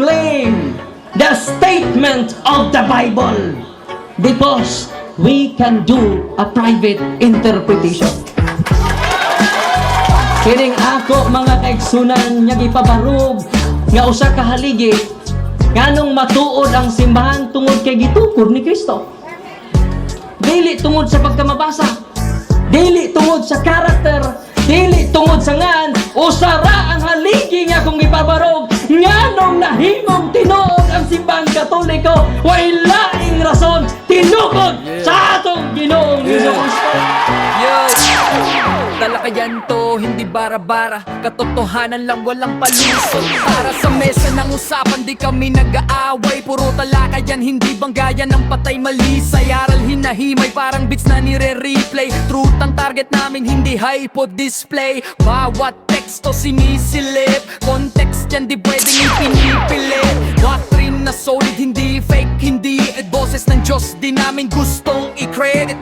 claim the statement of the Bible because we can do a private interpretation. Kining ako mga kaigsunan nga gipabarog nga usa ka haligi nganong matuod ang simbahan tungod kay gitukod ni Kristo. Dili tungod sa pagkamabasa, dili tungod sa karakter, dili tungod sa ngan, usara ang haligi nga kung ipabarog nganong nahimong tinuod ang simbahang Katoliko way laing rason tinukod sa atong Ginoong Hesus Kristo. Talakayan to, hindi bara-bara, katotohanan lang walang palusot. Para sa mesa ng usapan, di kami nag-aaway. Puro talakayan, hindi banggayan ng patay malisay. Aral hinahimay, parang beats na nire-replay. Truth ang target namin, hindi hypo display. Bawat teksto sinisilip, context yan di pwedeng ipinipilit. Doctrine na solid, hindi fake, hindi boses ng Diyos, di namin gustong i-credit.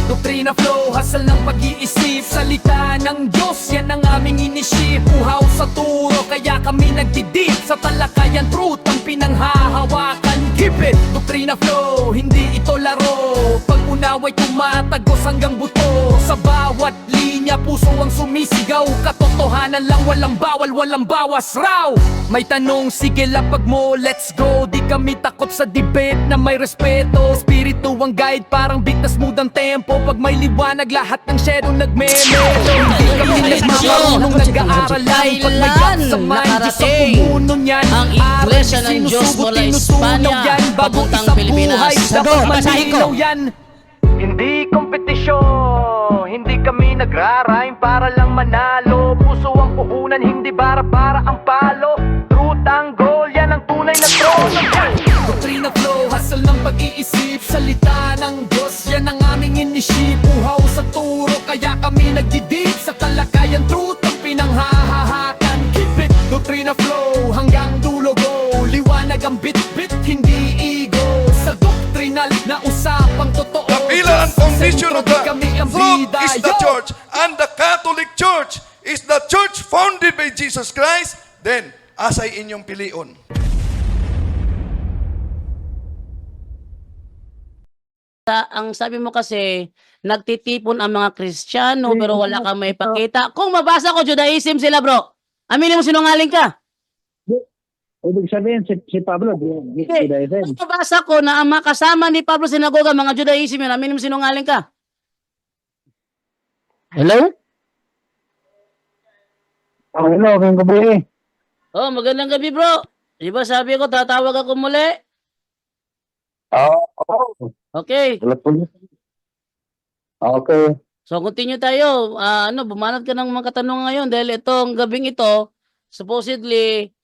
Doktrina flow, hasal ng pag-iisip. Salita ng Diyos, yan ang aming inisip. Uhaw sa turo, kaya kami nagdidip. Sa talakayan, truth ang pinanghahawakan. Keep it! Doktrina flow, hindi ito laro. Pag-unaway tumatagos hanggang buto. Sa bawat linya, puso ang sumisigaw. Katotohanan lang, walang bawal, walang bawas raw. May tanong, sige lapag mo, let's go. Di kami takot sa debate na may respeto. Spirito ang guide, parang beat na smooth ang tempo. Pag may liwanag, lahat ng shadow nagme-melo. Hindi kami nagmamarunong nag-aaral lang. Pag may gap sa mind, Diyos ang pumuno niyan. Ang Iglesia ng Diyos mula Espanya papuntang Pilipinas. Dapat malinaw yan. Hindi kompetisyon, hindi kami nagra-rhyme para lang manalo. Puso ang puhunan, hindi bara-bara ang palo. Truth ang goal, yan ang tunay na trono. Doktrina flow, hasal ng pag-iisip. Salita ng Diyos, yan ang aming inisip. Uhaw sa turo, kaya kami nagdidip. Sa talakayan, truth ang pinanghahahakan. Keep it, doktrina flow, hanggang dulo go. Liwanag ang bit-bit, hindi ego. Sa doktrinal na usapang totoo. Kapila ang foundation of the truth is the Yo! church, and the Catholic Church is the church founded by Jesus Christ. Then, asay inyong pilion. Ang sabi mo kasi, nagtitipon ang mga Kristiyano pero wala kang may pakita. Kung mabasa ko Judaism sila bro, aminin mo sinungaling ka. Ibig sabihin, si Pablo, Judaism. Kung mabasa ko na ang mga kasama ni Pablo sinagoga, mga Judaism yun, aminin mo sinungaling ka. Hello? Hello, kayong gabi. Oh, magandang gabi bro. Di ba sabi ko, tatawag ako muli? Oo. Okay. Okay. So, continue tayo. Bumanat ka ng mga katanungan ngayon dahil itong gabing ito, supposedly,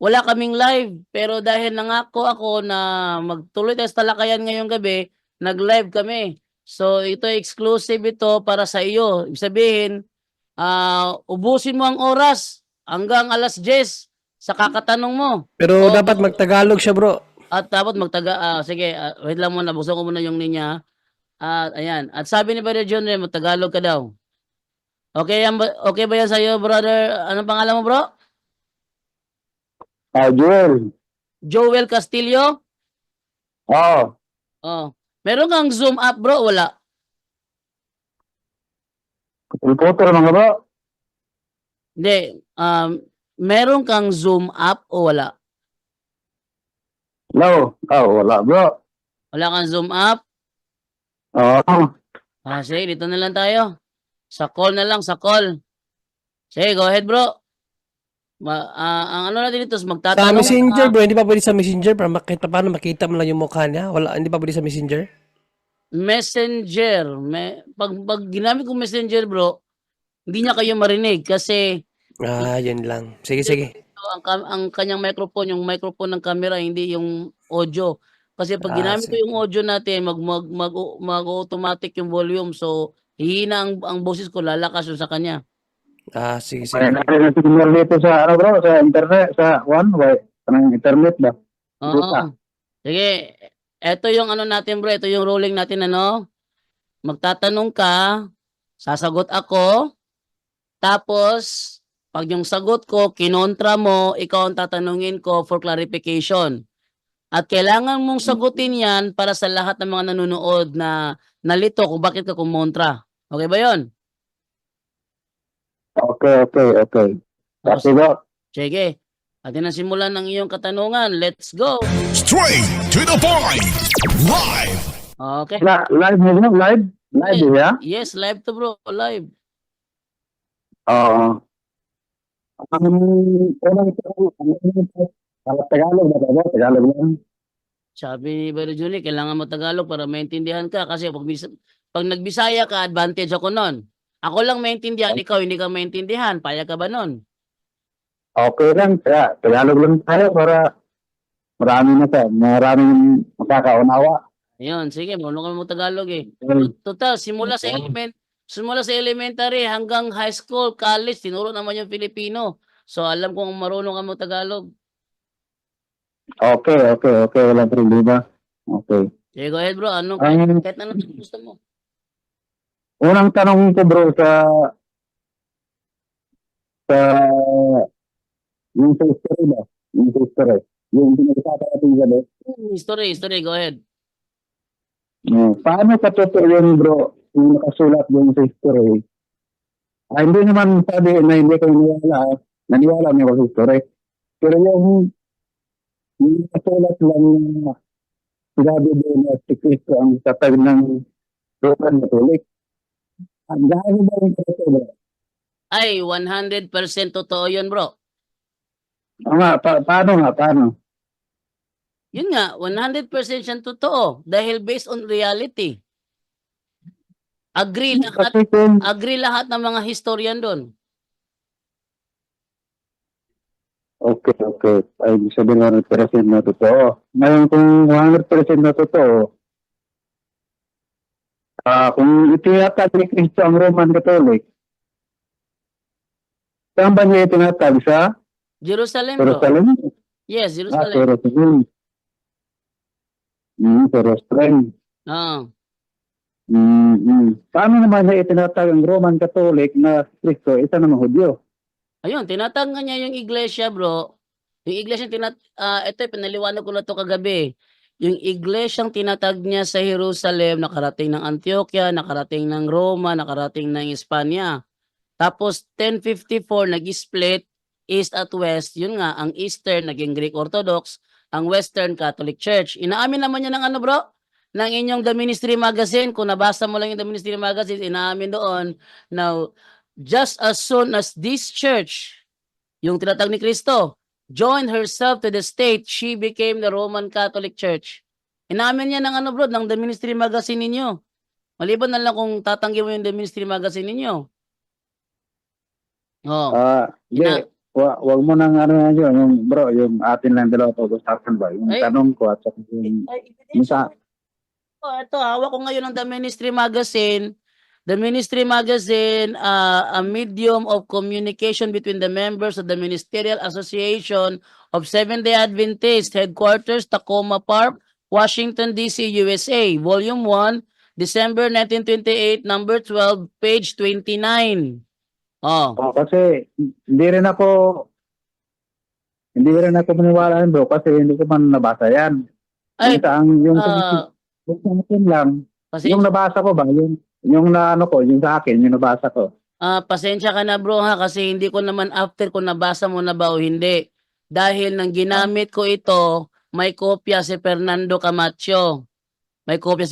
wala kaming live. Pero dahil nangako ako na magtuloy tayo sa talakayan ngayong gabi, nag-live kami. So, ito exclusive ito para sa iyo. Ibig sabihin, ubusin mo ang oras hanggang alas 10 sa kakatanong mo. Pero dapat magtagalog siya, bro. At dapat sige, wait lang muna, buksan ko muna yung linya. Ayan. At sabi ni Brother John, magtagalog ka daw. Okay, okay ba yan sa'yo, brother? Anong pangalan mo, bro? Joel. Joel Castillo? Oo. Oh. Meron kang Zoom app, bro? Wala. Reporter mga ba? Hindi. Meron kang Zoom app o wala? No. Wala bro. Wala kang Zoom app? Oo. Sige, dito na lang tayo. Sa call na lang, sa call. Sige, go ahead, bro. Ang ano natin dito, Sa magtatanong. Messenger, bro. Hindi pa pwede sa Messenger para makita, paano makita mo lang yung mukha niya. Wala, hindi pa pwede sa Messenger. Messenger. Pag ginamit ko Messenger, bro, hindi niya kayo marinig kasi Yun lang. Sige, sige. ang kanyang microphone, yung microphone ng camera, hindi yung audio. Kasi pag ginamit ko sige. yung audio natin, mag-automatic yung volume. So, hihina ang boses ko, lalakas yung sa kanya. Sige, Ay, sige. natin na signal dito sa bro, sa internet, sa kanang internet ba? Oo. Sige, eto yung ano natin bro, ito yung ruling natin Magtatanong ka, sasagot ako, tapos Pag yung sagot ko, kinontra mo, ikaw ang tatanungin ko for clarification. At kailangan mong sagutin yan para sa lahat ng mga nanonood na nalito kung bakit ka kumontra. Okay ba yon? Okay, okay, okay. Kasi bro, Sige. Atin na simulan ng iyong katanungan. Let's go. Straight to the point. Live. Okay. live mo bro, live? Live ya? Yes, live to bro. Live. Oo. Ang unang Tagalog ba ba? Tagalog lang. Sabi ni Brother Juni, kailangan mo Tagalog para maintindihan ka. Kasi pag nagbisaya ka, advantage ako nun. Ako lang maintindihan, ikaw hindi ka maintindihan. Payag ka ba nun? Okay lang. Kaya Tagalog lang tayo para maraming makakaunawa. Ayun, sige, marunong ka mo Tagalog eh. Total, simula sa elementary hanggang high school, college, tinuro naman yung Filipino. So, alam kong marunong ka mo Tagalog. Okay, okay, okay. Walang problema. Okay. Sige, go ahead bro. Kahit anong gusto mo. Unang tanong ko bro sa yung sa history ba? Yung sa history. Yung pinag-usapan natin gabi. History, go ahead. Paano katotoo yun bro? Yung nakasulat yung sa history. Hindi naman sabi na hindi ko naniwala niya sa history. Pero yung nakasulat lang na sinabi doon na si Cristo ang tatag ng Roman Catholic. Ang dahil ba yung katotoo bro? Ay, 100% totoo yun bro. Paano? Yun nga, 100% siyang totoo. Dahil based on reality. Agree lahat ng mga historian doon. Okay, okay. Ay, ibig sabihin 100% na totoo. Ngayon, kung 100% na totoo, kung itinatag ni Cristo ang Roman Catholic, saan ba niya itinatag sa Jerusalem bro. Jerusalem? Yes, Jerusalem. Jerusalem. Jerusalem. Oo. Paano naman niya itinatag ang Roman Catholic na Cristo, isa namang Hudyo? Ayun, tinatag nga niya yung iglesia, bro. Yung iglesia, ito, pinaliwanag ko na to kagabi. Yung iglesyang tinatag niya sa Jerusalem, nakarating ng Antioquia, nakarating ng Roma, nakarating ng Espanya. Tapos, 1054, nag-split, East at West. Yun nga, ang Eastern, naging Greek Orthodox, ang Western, Catholic Church. Inaamin naman niya ng ano, bro? Ng inyong The Ministry Magazine. Kung nabasa mo lang yung The Ministry Magazine, inaamin doon na just as soon as this church, yung tinatag ni Cristo, joined herself to the state, she became the Roman Catholic Church. Inamin niya ng ano bro, ng The Ministry Magazine ninyo. Maliban na lang kung tatanggi mo yung The Ministry Magazine ninyo. Oh. Wag mo nang ano yun, yung bro, yung atin lang dalawa pag-usapan ba? Yung tanong ko at yung sa... Ito, hawak ko ngayon ng The Ministry Magazine. The Ministry Magazine, a medium of communication between the members of the Ministerial Association of Seventh-day Adventists, headquarters Tacoma Park, Washington, D.C., USA, Volume 1, December 1928, number 12, page 29. Kasi hindi rin ako maniwala bro kasi hindi ko man nabasa yan. Ay, yung lang, yung nabasa ko ba, yung naano ko, yung sa akin, yung nabasa ko. Pasensya ka na bro ha, kasi hindi ko naman after kung nabasa mo na ba o hindi. Dahil nang ginamit ko ito, may kopya si Fernando Camacho. May kopya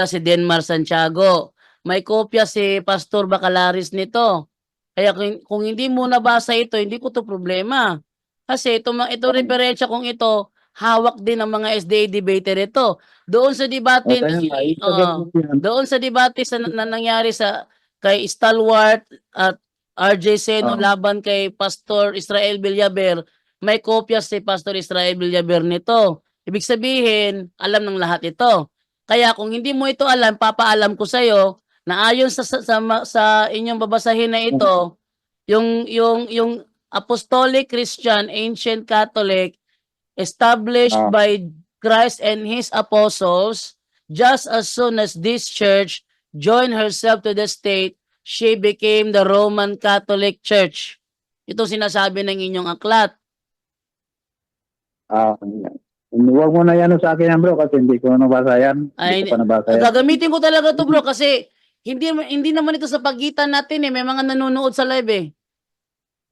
si Denmar Santiago. May kopya si Pastor Bacalaris nito. Kaya kung hindi mo nabasa ito, hindi ko to problema. Kasi ito referensya kong ito, hawak din ng mga SDA debater ito. Doon sa debate na nangyari kay Stalwart at RJ Seno laban kay Pastor Israel Villaber, may kopya si Pastor Israel Villaber nito. Ibig sabihin, alam ng lahat ito. Kaya kung hindi mo ito alam, papaalam ko sa iyo na ayon sa inyong babasahin na ito, yung Apostolic Christian Ancient Catholic established by Christ and his apostles, just as soon as this church joined herself to the state, she became the Roman Catholic Church. Ito sinasabi ng inyong aklat. Huwag mo na yan sa akin yan, bro, kasi hindi ko nabasa yan. Ay, Hindi ko pa nabasa yan. gagamitin ko talaga to, bro, kasi hindi naman ito sa pagitan natin eh. May mga nanonood sa live eh.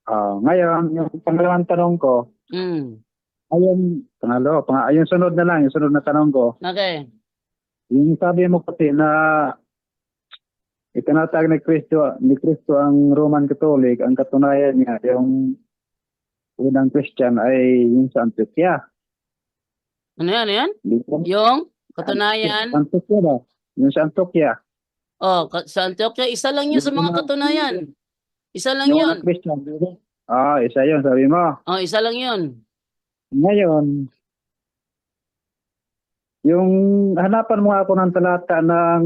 Ngayon, yung pangalawang tanong ko, Mm. yung sunod na lang, yung sunod na tanong ko, Okay. yung sabi mo kasi na itinatag ni Kristo ang Roman Catholic, ang katunayan niya, yung unang Christian ay yung sa Antioquia. Ano yan? Ano yan? Di ba? Yung katunayan. Antioquia ba? Yung sa Antioquia. Sa Antioquia, isa lang yun sa mga katunayan. Isa lang Yung yun. unang Christian, di ba? Isa yun, sabi mo. Isa lang yun. Ngayon, yung hanapan mo ako ng talata ng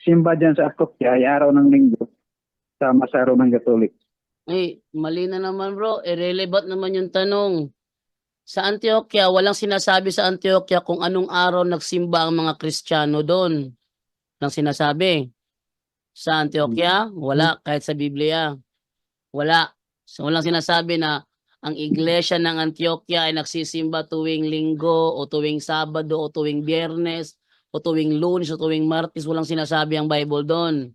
simba dyan sa Antioquia ay araw ng linggo sama sa Roman Catholic. Ay, mali na naman bro. Irrelevant naman yung tanong. Sa Antioquia, walang sinasabi sa Antioquia kung anong araw nagsimba ang mga Kristiyano doon. Walang sinasabi. Sa Antioquia, wala. Kahit sa Biblia, wala. So, walang sinasabi na ang iglesia ng Antioquia ay nagsisimba tuwing linggo o tuwing Sabado o tuwing Biyernes o tuwing Lunes o tuwing Martes. Walang sinasabi ang Bible doon.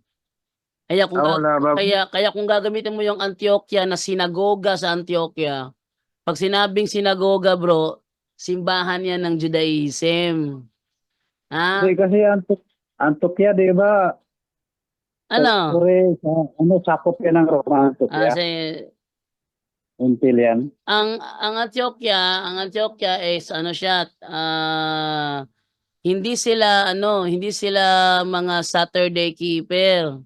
Kaya kung, Wala ba? kaya kung gagamitin mo yung Antioquia na sinagoga sa Antioquia, pag sinabing sinagoga bro, simbahan yan ng Judaism. Kasi Antioquia, di ba? Ano? Sakop yan ng Roma, Antioquia. Kasi Until yan. ang Antioquia is ano siya, hindi sila mga Saturday keeper.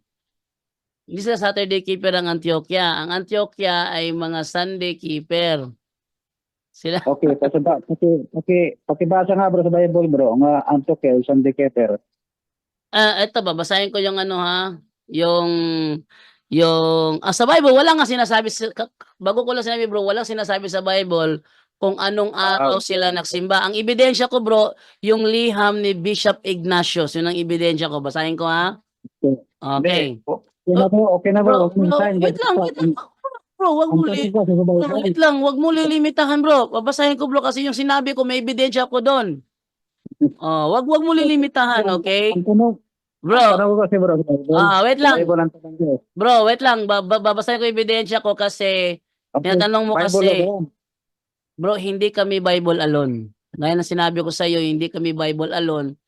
Hindi sila Saturday keeper ang Antioquia. Ang Antioquia ay mga Sunday keeper. Sila. Okay, pakibasa nga bro sa Bible bro, nga Antioquia, Sunday keeper. Ito babasahin ko yung sa Bible wala nga sinasabi bago ko lang sinabi bro, walang sinasabi sa Bible kung anong araw sila nagsimba. Ang ebidensya ko bro, yung liham ni Bishop Ignatius, yun ang ebidensya ko. Basahin ko ha. Okay. Okay na bro. Wait lang. Bro, wag mo lilimitahan bro. Babasahin ko bro kasi yung sinabi ko may ebidensya ko doon. Wag mo lilimitahan, okay? Bro, wait lang. Bro, wait lang. Babasahin ko ebidensya ko kasi tinatanong mo kasi. Bro, hindi kami Bible alone. Gaya na sinabi ko sa iyo, hindi kami Bible alone.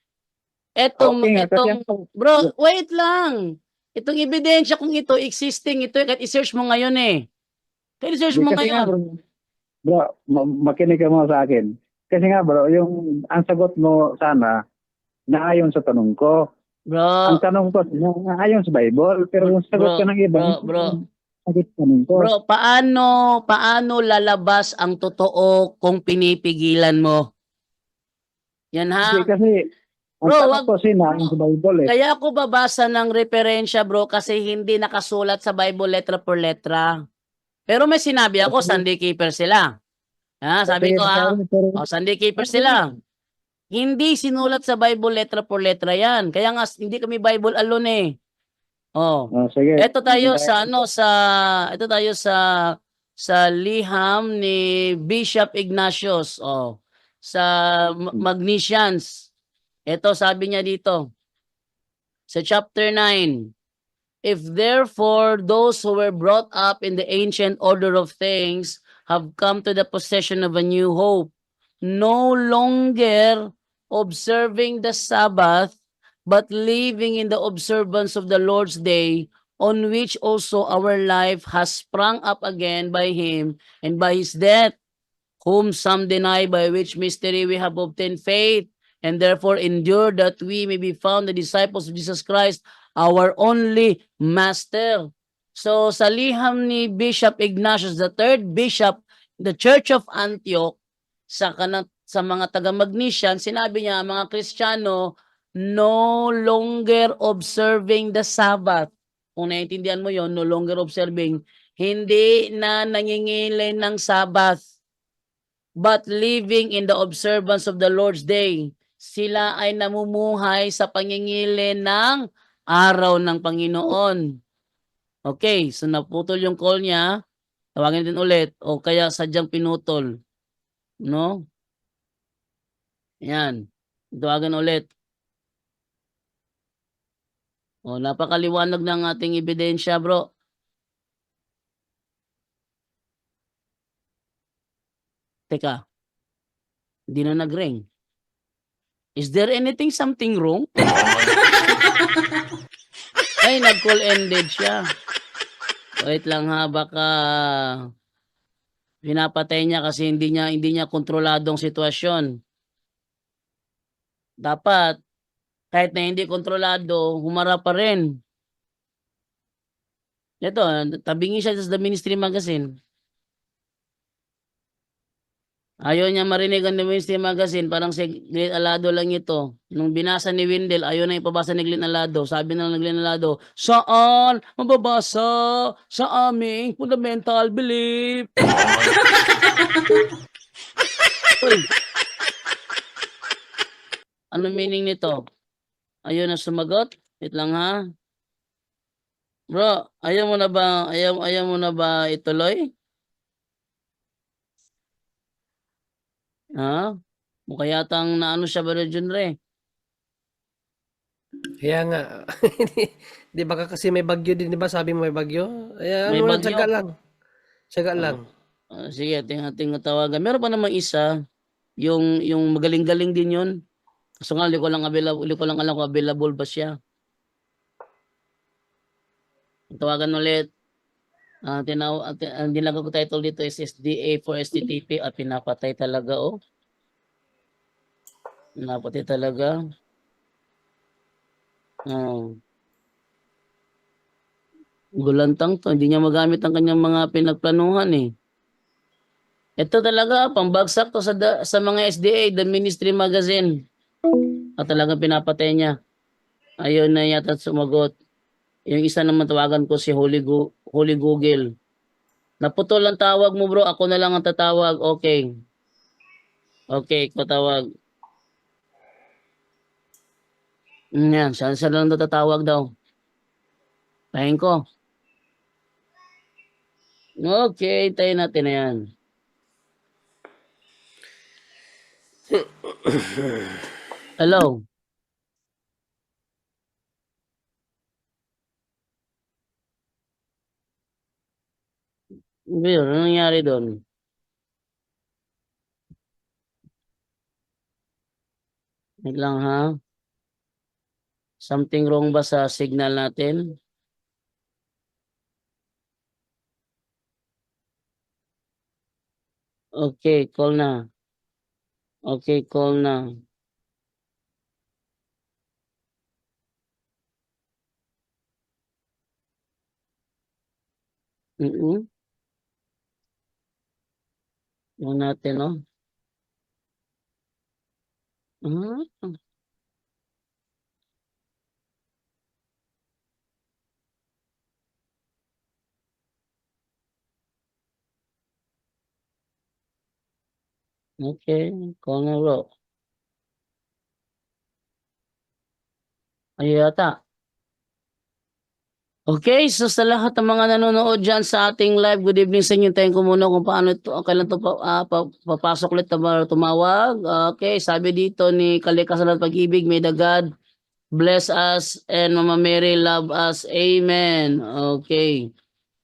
Bro, wait lang. Itong ebidensya kung ito, existing ito, kahit i-search mo ngayon eh. Kahit i-search mo ngayon. Bro, makinig ka mo sa akin. Kasi nga bro, ang sagot mo sana, naayon sa tanong ko. Bro, Ang tanong ko, naayon sa Bible, pero yung sagot ka ng iba, bro, tanong ko. Bro, paano lalabas ang totoo kung pinipigilan mo? Yan ha? Kasi, Bro, ang tanong ko naayon sa Bible eh. Kaya ako babasa ng referensya bro kasi hindi nakasulat sa Bible letra per letra. Pero may sinabi ako, Sunday keeper sila. Sabi ko Sunday keeper sila. Hindi sinulat sa Bible letra per letra yan. Kaya nga, hindi kami Bible alone eh. Sige. Ito tayo sa liham ni Bishop Ignatius sa Magnesians. Ito sabi niya dito sa chapter 9. If therefore those who were brought up in the ancient order of things have come to the possession of a new hope, no longer observing the Sabbath, but living in the observance of the Lord's day, on which also our life has sprung up again by him and by his death, whom some deny, by which mystery we have obtained faith, and therefore endure, that we may be found the disciples of Jesus Christ, our only Master. So sa liham ni Bishop Ignatius, the third bishop, the Church of Antioch, sa mga taga-Magnesian, sinabi niya, mga Kristiyano, no longer observing the Sabbath. Kung naiintindihan mo yon, no longer observing, hindi na nangingilin ng Sabbath, but living in the observance of the Lord's day. Sila ay namumuhay sa pangingilin ng araw ng Panginoon. Okay, so naputol yung call niya, tawagin din ulit o kaya sadyang pinutol, no? Yan, tawagan ulit. O, napakaliwanag ng ating ebidensya, bro. Teka, hindi na nag-ring. Is there anything something wrong? Ay, nag-call ended siya. Wait lang ha, baka pinapatay niya kasi hindi niya kontroladong sitwasyon. Dapat kahit na hindi kontrolado, humarap pa rin. Ito, tabingi siya sa The Ministry Magazine. Ayaw niya marinig ang The Ministry Magazine, parang si Glenn Alado lang ito. Nung binasa ni Windel, ayaw na ipabasa ni Glenn Alado. Sabi na lang ni Glenn Alado, saan mababasa sa aming fundamental belief? Uy. Ano meaning nito? Ayaw na sumagot? Wait lang ha. Bro, ayaw mo na ba ituloy? Ha? Mukha yatang naano siya ba John Ray? Kaya nga. Di ba kasi may bagyo din, di ba? Sabi mo may bagyo? Ay, May ano lang, bagyo? tsaga lang. Tsaga lang. Sige, ating tawagan. Meron pa namang isa, yung magaling-galing din yun. Kaso nga, hindi ko lang alam kung available ba siya. Tawagan ulit. Ang nilaga ko title dito is SDA for STTP at pinapatay talaga, oh. Pinapatay talaga. Oh. Gulantang to, hindi niya magamit ang kanyang mga pinagplanuhan eh. Ito talaga, pambagsak to sa mga SDA, The Ministry Magazine. At talagang pinapatay niya. Ayaw na yata sumagot. Yung isa naman tawagan ko si Holy Google. Naputol ang tawag mo bro, ako na lang ang tatawag. Okay. Okay, patawag. Yan, siya lang tatawag daw. Tahin ko. Okay, tayo natin na yan. Hello. Ano nangyari doon? Wait lang ha. Something wrong ba sa signal natin? Okay, call na. Okay, call na. Yung natin, no? Okay, call na bro. Ayun yata. Okay, so sa lahat ng mga nanonood dyan sa ating live, good evening sa inyo. Tayo ko muna kung paano ito, kailan ito papasok ulit tumawag. Okay, sabi dito ni Kalikasan at Pag-ibig, may the God bless us and Mama Mary love us. Amen. Okay.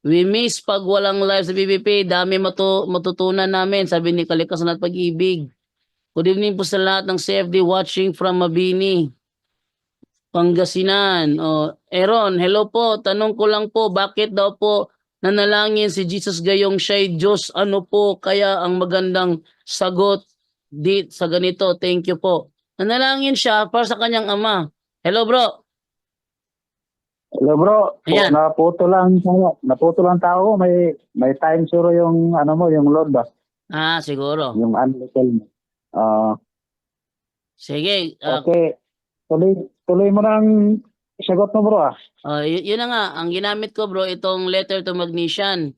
We miss pag walang live sa BBP. Dami matutunan namin, sabi ni Kalikasan at Pag-ibig. Good evening po sa lahat ng CFD watching from Mabini, Pangasinan. Aaron, hello po. Tanong ko lang po, bakit daw po nanalangin si Jesus gayong siya'y Diyos? Ano po kaya ang magandang sagot sa ganito? Thank you po. Nanalangin siya para sa kanyang ama. Hello bro. Hello bro, Ayan. naputol lang tao ko. May time zero yung yung load ba? Siguro. Yung unlocal mo. Sige. Okay. Tuloy mo nang sagot mo bro. Yun na nga, ang ginamit ko bro, itong letter to Magnesian.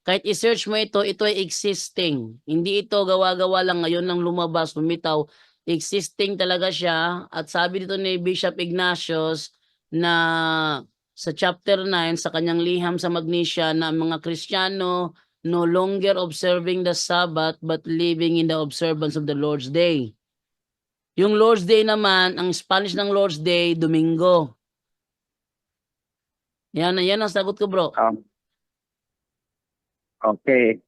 Kahit i-search mo ito ay existing. Hindi ito gawa-gawa lang ngayon lang lumabas, lumitaw. Existing talaga siya. At sabi dito ni Bishop Ignatius na sa chapter 9 sa kanyang liham sa Magnesia na ang mga Kristiyano no longer observing the Sabbath but living in the observance of the Lord's Day. Yung Lord's Day naman, ang Spanish ng Lord's Day, Domingo. Yan ang sagot ko, bro. Okay.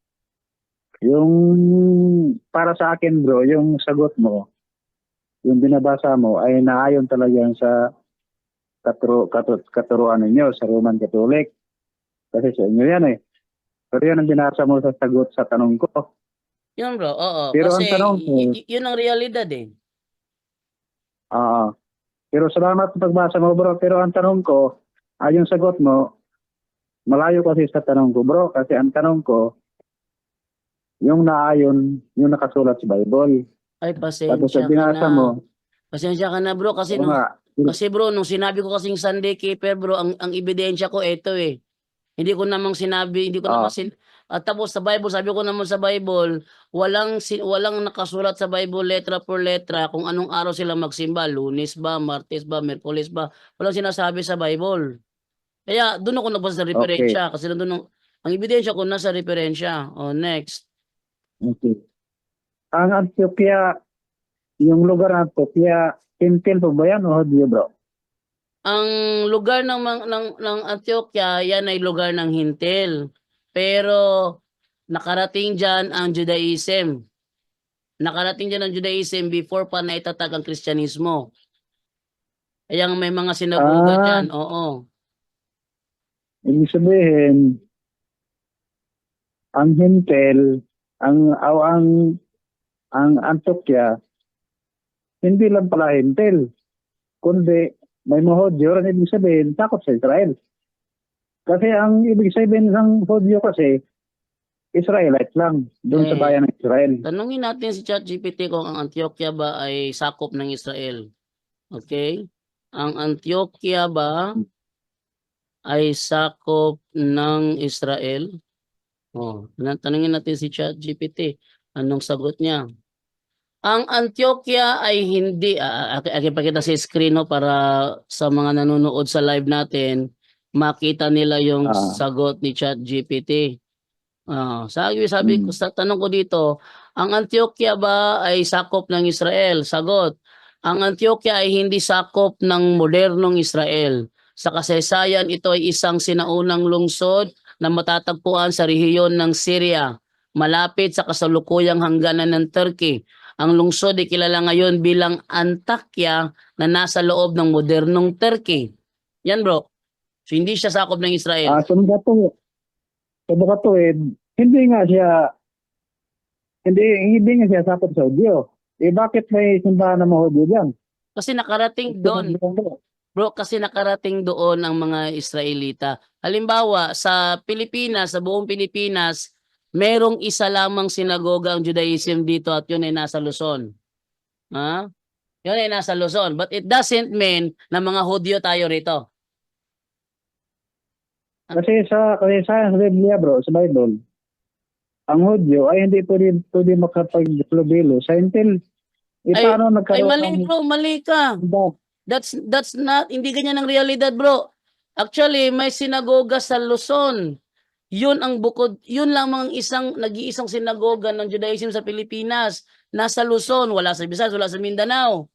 Yung para sa akin bro, yung sagot mo, yung binabasa mo ay naayon talaga yan sa katuruan ninyo sa Roman Catholic. Kasi sa inyo yan eh. Pero yan ang binasa mo sa sagot sa tanong ko. Yun, bro. Oo. Pero Kasi ang tanong ko, yun ang realidad eh. pero salamat sa pagbasa mo bro. Pero ang tanong ko, yung sagot mo, malayo kasi sa tanong ko bro. Kasi ang tanong ko, yung naayon, yung nakasulat sa Bible. Ay, Tapos pasensya sa ka binasa na. mo, Pasensya ka na, bro. Kasi, oo nga, kasi bro, nung sinabi ko kasing Sunday Keeper, bro, ang ebidensya ko ito eh. Hindi ko namang sinabi, hindi ko naman at tapos sa Bible, sabi ko naman sa Bible, walang nakasulat sa Bible letra por letra kung anong araw sila magsimba, Lunes ba, Martes ba, Miyerkules ba, walang sinasabi sa Bible. Kaya doon ako nagbasa sa referensya kasi nandun ang ebidensya ko nasa referensya. Oh, next. okay. Ang Antioquia, yung lugar ng Antioquia, Tintil po ba yan o Hodyo bro? Ang lugar ng Antioquia, yan ay lugar ng Hintil. Pero nakarating diyan ang Judaism. Nakarating diyan ang Judaism before pa naitatag ang Kristyanismo. Kaya may mga sinagoga diyan, oo. Ibig sabihin, ang Hintil, ang Antioquia, hindi lang pala Hintil, kundi may mga Hodyo rin ibig sabihin, takot sa Israel. Kasi ang ibig sabihin ng Hodyo kasi, Israelite lang, doon sa bayan ng Israel. Tanungin natin si ChatGPT kung ang Antioquia ba ay sakop ng Israel. Okay? Ang Antioquia ba ay sakop ng Israel? Oh, tanungin natin si ChatGPT. Anong sagot niya? Ang Antioquia ay hindi, pakita sa screen no, para sa mga nanonood sa live natin, makita nila yung sagot ni ChatGPT. Sabi ko sa tanong ko dito, ang Antioquia ba ay sakop ng Israel? Sagot, ang Antioquia ay hindi sakop ng modernong Israel. Sa kasaysayan, ito ay isang sinaunang lungsod na matatagpuan sa rehiyon ng Syria, malapit sa kasalukuyang hangganan ng Turkey. Ang lungsod ay kilala ngayon bilang Antakya na nasa loob ng modernong Turkey. Yan bro. So hindi siya sakop ng Israel. Sa Bukatuid, hindi nga siya sakop sa Hodyo. Bakit may simbahan ng mga Hodyo diyan? Kasi nakarating doon. Bro, kasi nakarating doon ang mga Israelita. Halimbawa, sa Pilipinas, sa buong Pilipinas, merong isa lamang sinagoga ang Judaism dito at yun ay nasa Luzon. Yun ay nasa Luzon. But it doesn't mean na mga Hudyo tayo rito. Kasi sa Biblia bro, sa Bible, ang Hodyo ay hindi pwede makapag-diplobilo sa Hintil. Paano nagkaroon mali bro, mali ka. That's not, hindi ganyan ang realidad bro. Actually, may sinagoga sa Luzon. Yun ang bukod, yun lamang nag-iisang sinagoga ng Judaism sa Pilipinas. Nasa Luzon, wala sa Visayas, wala sa Mindanao.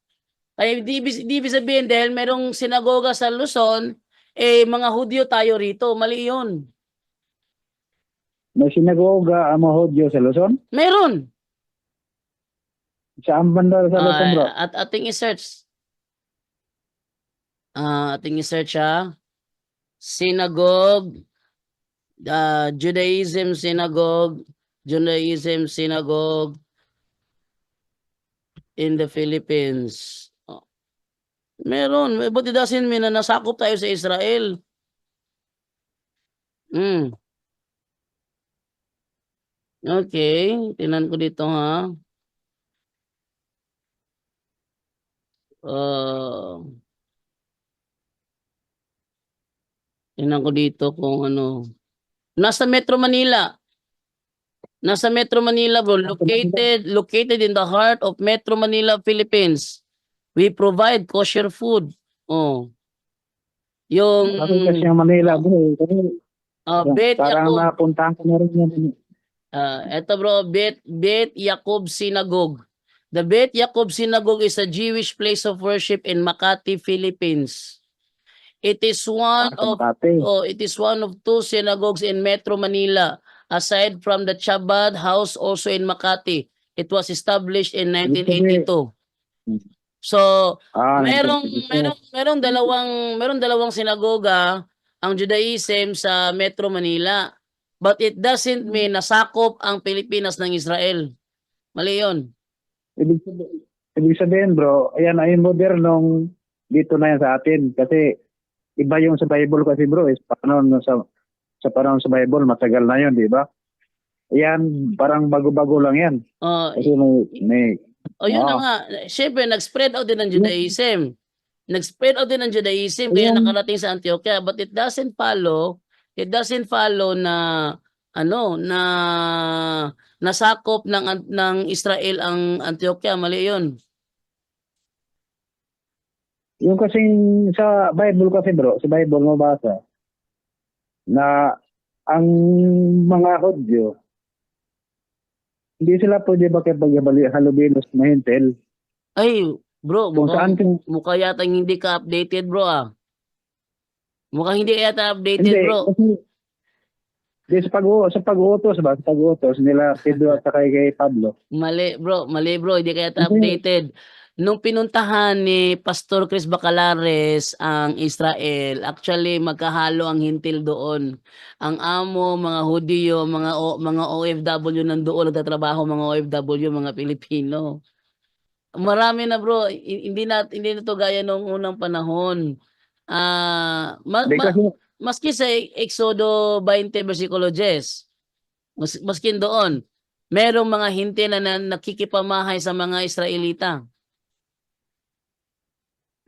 Kaya di ibig sabihin dahil merong sinagoga sa Luzon, mga Hudyo tayo rito. Mali yun. May sinagoga ang mga Hodyo sa Luzon? Meron. Saan banda sa Luzon bro? At ating i-search. Ating i-search synagogue, Judaism synagogue in the Philippines. Meron, but it doesn't mean na nasakop tayo sa Israel. Okay, tingnan ko dito tingnan ko dito kung ano. Nasa Metro Manila. Nasa Metro Manila bro, located in the heart of Metro Manila, Philippines. We provide kosher food. Yung Kasi yung Manila, bro. Kasi Bet parang Yacob, napuntahan ko na rin yan. eto bro, Bet Yacob Synagogue. The Bet Yacob Synagogue is a Jewish place of worship in Makati, Philippines. It is one Sa of Makati. it is one of two synagogues in Metro Manila. Aside from the Chabad House also in Makati. It was established in 1982. So, merong 1952. merong dalawang sinagoga ang Judaism sa Metro Manila. But it doesn't mean nasakop ang Pilipinas ng Israel. Mali 'yon. Ibig sabihin, bro, ayan ay modernong dito na yan sa atin. Kasi iba yung sa Bible kasi, bro. Is panahon sa panahon sa Bible, matagal na yun, di ba? Yan, parang bago-bago lang yan. Kasi may Yun na Oo. nga. Siyempre, nag-spread out din ng Judaism. Nag-spread out din ng Judaism kaya Ayun. nakarating sa Antioquia. But it doesn't follow na na nasakop ng Israel ang Antioquia. Mali yun. Yung kasing sa Bible kasi, bro, sa Bible mabasa na ang mga Hudyo, hindi sila pwede halubilo sa mahintel. Ay, bro, Kung saan mukha yata hindi ka updated, bro, ah. Mukhang hindi yata updated, hindi, bro. kasi sa pag-utos ba? Sa pag-utos nila Pedro at saka kay Pablo. Mali, bro. Hindi ka yata Kasi- updated. Nung pinuntahan ni Pastor Chris Bacalares ang Israel, actually magkahalo ang hintil doon. Ang amo, mga Hudyo, mga OFW nandoon nagtatrabaho, mga OFW, mga Pilipino. Marami na, bro. Hindi na to gaya nung unang panahon. Hindi kasi, Maski sa Exodo 20 versikulo 10, maskin doon, merong mga hintil na nakikipamahay sa mga Israelita.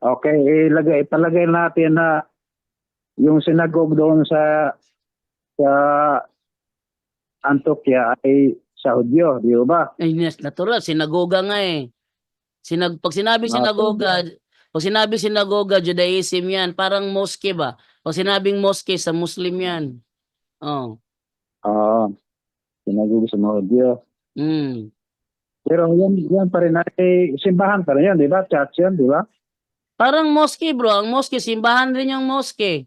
okay, ipalagay natin na yung sinagog doon sa Antioquia ay sa Hudyo, di ba? Ay, yes, natural, sinagoga nga eh. Pag sinabi sinagoga, Judaism yan, parang mosque ba? Pag sinabing mosque, sa Muslim yan. Oh. Oo, sinagog sa mga Hudyo. Mm. Pero yan pa rin ay simbahan pa rin yan, di ba? Church yan, di ba? Parang mosque, bro. Ang mosque, simbahan rin yung mosque.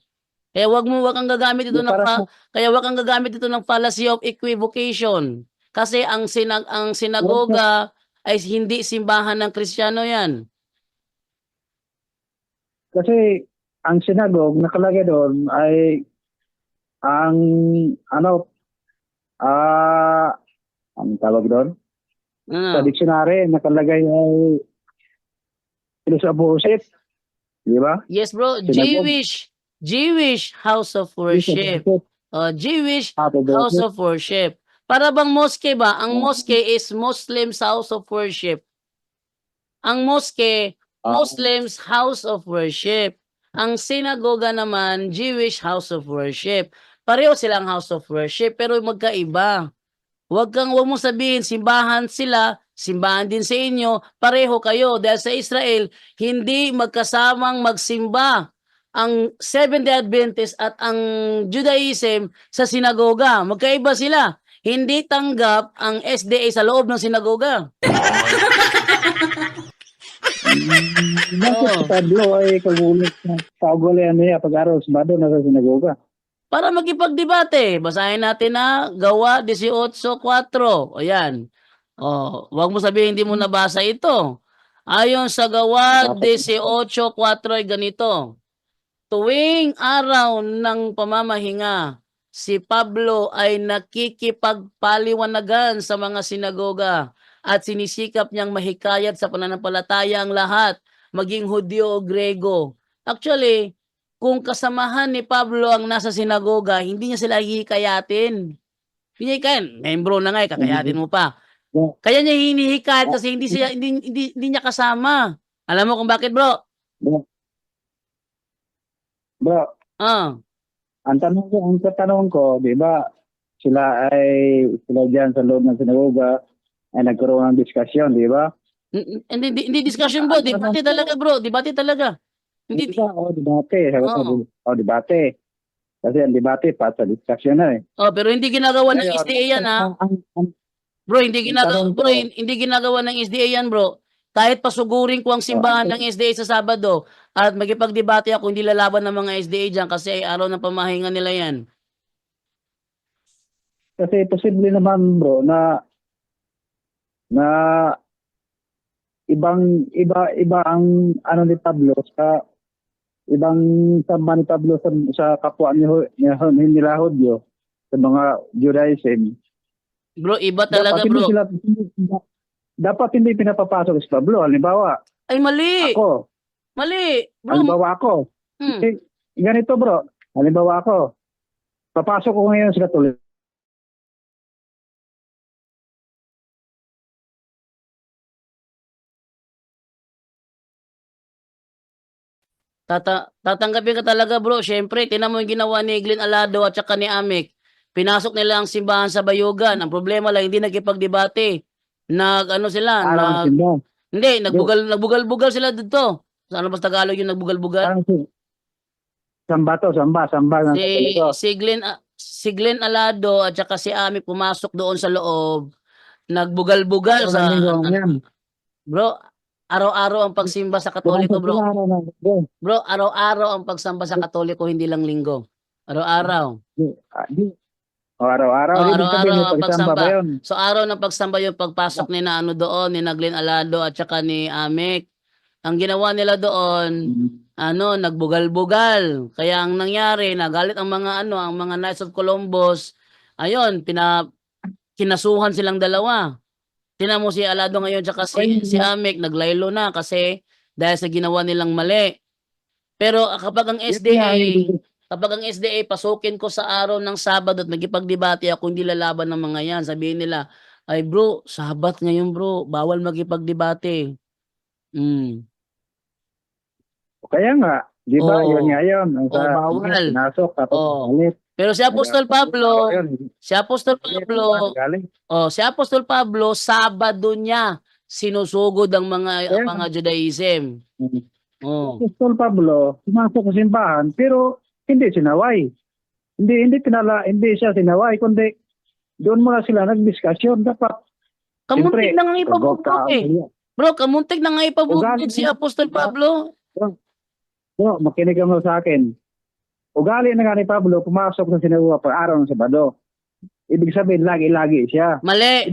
Kaya wag kang gagamit ito ng fallacy of equivocation. Kasi ang sinagoga ay hindi simbahan ng Kristiyano yan. Kasi ang sinagog nakalagay doon ay ang ang tawag doon? Sa Ano? dictionary nakalagay ay place of worship. Di ba? Yes, bro. Sinagog. Jewish house of worship. Jewish house of worship. Para bang mosque ba? Ang mosque is Muslims house of worship. Ang mosque, Muslims house of worship. Ang sinagoga naman, Jewish house of worship. Pareho silang house of worship, pero magkaiba. Wag mong sabihin, simbahan sila, simbahan din sa inyo, pareho kayo. Dahil sa Israel, hindi magkasamang magsimba ang Seventh-day Adventist at ang Judaism sa sinagoga. Magkaiba sila. Hindi tanggap ang SDA sa loob ng sinagoga. Bakit si Pablo ay kaugalian niya pag-aral sa Bado na sa sinagoga? Para makipagdebate, basahin natin na Gawa 18:4. Ayan. Wag mo sabihin hindi mo nabasa ito. Ayon sa Gawa 18:4 ay ganito. Tuwing araw ng pamamahinga, si Pablo ay nakikipagpaliwanagan sa mga sinagoga at sinisikap niyang mahikayat sa pananampalataya ang lahat, maging Hudyo o Grego. Actually, kung kasamahan ni Pablo ang nasa sinagoga, hindi niya sila hihikayatin. Hindi niya hikayatin. Membro na nga, kakayatin mo pa. Kaya niya hinihikayat kasi hindi niya kasama. Alam mo kung bakit, bro? Bro, Ah. ang tanong ko, di ba, sila diyan sa loob ng sinagoga ay nagkaroon ng diskusyon, di ba? Hindi discussion, bro. Debate talaga, bro. Debate talaga. Hindi, Debate. Debate. Kasi ang debate, pa sa discussion na eh. pero hindi ginagawa ng Ngayon, SDA yan, ha? ang Bro, hindi ginagawa, tanong bro, ko, hindi ginagawa ng SDA yan, bro. Kahit pasugurin ko ang simbahan ng SDA sa Sabado at magipagdebate ako, hindi lalaban ng mga SDA dyan kasi ay araw ng pamahinga nila yan. kasi posible naman bro na iba ang ano ni Pablo sa ibang samba ni Pablo sa kapwa nila Hudyo sa mga Judaism. Bro, iba talaga, bro. Dapat hindi pinapapasok si Pablo. Halimbawa, Ay, mali. ako. Mali. Bro, Halimbawa ako. hmm. Ganito bro. Halimbawa ako. Papasok ko ngayon sa Katolik. Tatanggapin ka talaga, bro. Siyempre, tinan mo yung ginawa ni Glenn Alado at saka ni Amek. Pinasok nila ang simbahan sa Bayugan. Ang problema lang, hindi nagkipagdebate. Ano sila, Araw ng simbahan. hindi, nagbugal-bugal sila dito. Sa ano ba sa Tagalog yung nagbugal-bugal? Parang samba ng Katoliko. Si Glenn Alado at saka si Amek pumasok doon sa loob. Nagbugal-bugal sa bro, araw-araw ang pagsimba sa Katoliko, bro. Bro, araw-araw ang pagsamba sa Katoliko, hindi lang linggo. Araw-araw. Araw-araw. Oh, Ibig sabihin, araw-araw ang pagsamba pagsamba. ba yun? So araw ng pagsamba yung pagpasok ni na doon, ni Glenn Alado at saka ni Amek. Ang ginawa nila doon, nagbugal-bugal. Kaya ang nangyari, nagalit ang mga ang mga Knights of Columbus. Ayun, kinasuhan silang dalawa. Tingnan mo si Alado ngayon tsaka si Amek naglaylo na kasi dahil sa ginawa nilang mali. Pero kapag ang SDA pasukin ko sa araw ng Sabado at magipagdebate ako, hindi lalaban ng mga yan. Sabihin nila, ay bro, Sabat ngayon bro, bawal magipagdebate. Kaya nga, di ba? Oo. Yun nga yun. Bawal. Pinasok, tapos Oo. galit. Pero si Apostol Pablo, Galit. si Apostol Pablo, Sabado niya sinusugod ang mga Judaism. Oh. Apostol Pablo, pumasok sa simbahan, pero hindi sinaway. Hindi siya sinaway, kundi doon muna sila nagdiskasyon. Dapat, Kamuntik na nga ipabugbog eh. Bro, kamuntik na nga ipabugbog Ugali- si Apostol Pablo. no, makinig ka mo sa akin. Ugali na nga ni Pablo, pumasok sa sinagoga pag araw ng Sabado. Ibig sabihin, lagi-lagi siya. Mali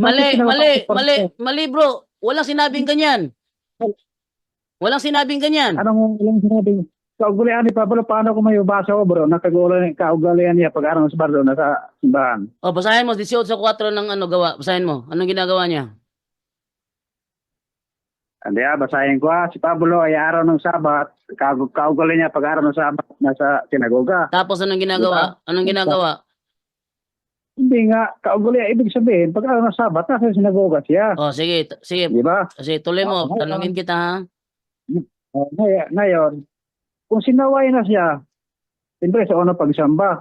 bro. Walang sinabing ganyan. Walang sinabing ganyan. Anong ilang sinabi? Kaugalian ni Pablo, paano ko may ubasa ko bro? Kaugalian niya pag araw ng Sabado nasa simbahan. O, basahin mo, 18:4 ng gawa. Basahin mo. Anong ginagawa niya? Hindi basahin ko Si Pablo ay araw ng Sabat, kaugalian niya pag araw ng Sabat nasa sinagoga. Tapos anong ginagawa? Anong ginagawa? Hindi nga, kaugalian, ibig sabihin, pag araw ng Sabat, nasa sinagoga siya. O, sige. Di ba? Sige, tuloy mo. Tanungin kita, ha? Ngayon, kung sinaway na siya, siyempre sa unang pagsamba,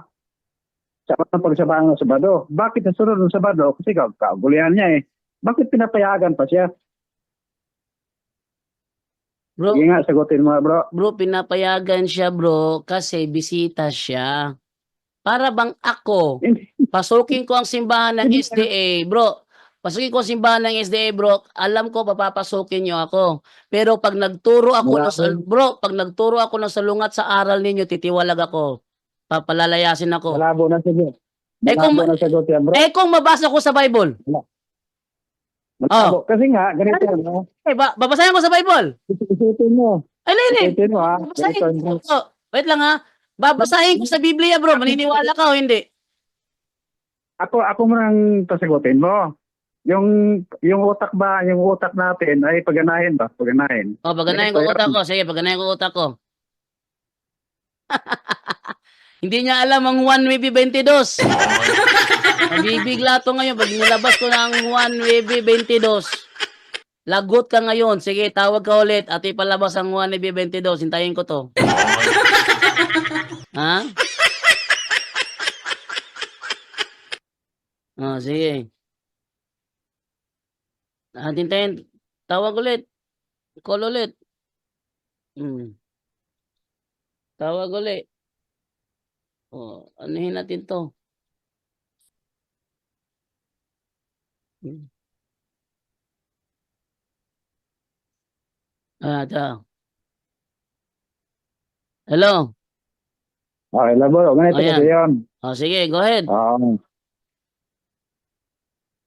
sa unang pagsamba ng Sabado, bakit sa sunod ng Sabado? Kasi kaugalian niya eh. Bakit pinapayagan pa siya? Bro, Sige nga, sagutin mo bro. bro, pinapayagan siya, bro, kasi bisita siya. Para bang ako, pasukin ko ang simbahan ng SDA, bro. Pasukin ko ang simbahan ng SDA, bro. Alam ko, papapasukin niyo ako. Pero pag nagturo ako, pag nagturo ako ng salungat sa aral ninyo, titiwalag ako. Papalalayasin ako. Malabo na sagot. kung- Malabo na sagot yan bro. Kung mabasa ko sa Bible, Malabo. Kasi nga, ganito no? babasahin ko sa Bible. Isipin mo. Ay, hindi. Isipin mo Babasahin Ganito, ko. Wait lang ha. Babasahin ko sa Biblia, bro. Maniniwala ka o hindi? Ako mo nang pasagutin mo. Yung utak natin ay paganahin ba? Paganahin. O, paganahin ko utak ko. Sige, paganahin ko utak ko. Hindi niya alam ang 1WB22. Nabibigla to ngayon. Pag nilabas ko ng 1WB22, lagot ka ngayon. Sige, tawag ka ulit at ipalabas ang 1WB22. Hintayin ko to. Ha? Sige. Hintayin. Tawag ulit. Call ulit. Tawag uli. O, anuhin natin to. Ito. Hello. Okay, labo. Ganito Ayan. kasi yun. O, sige, go ahead.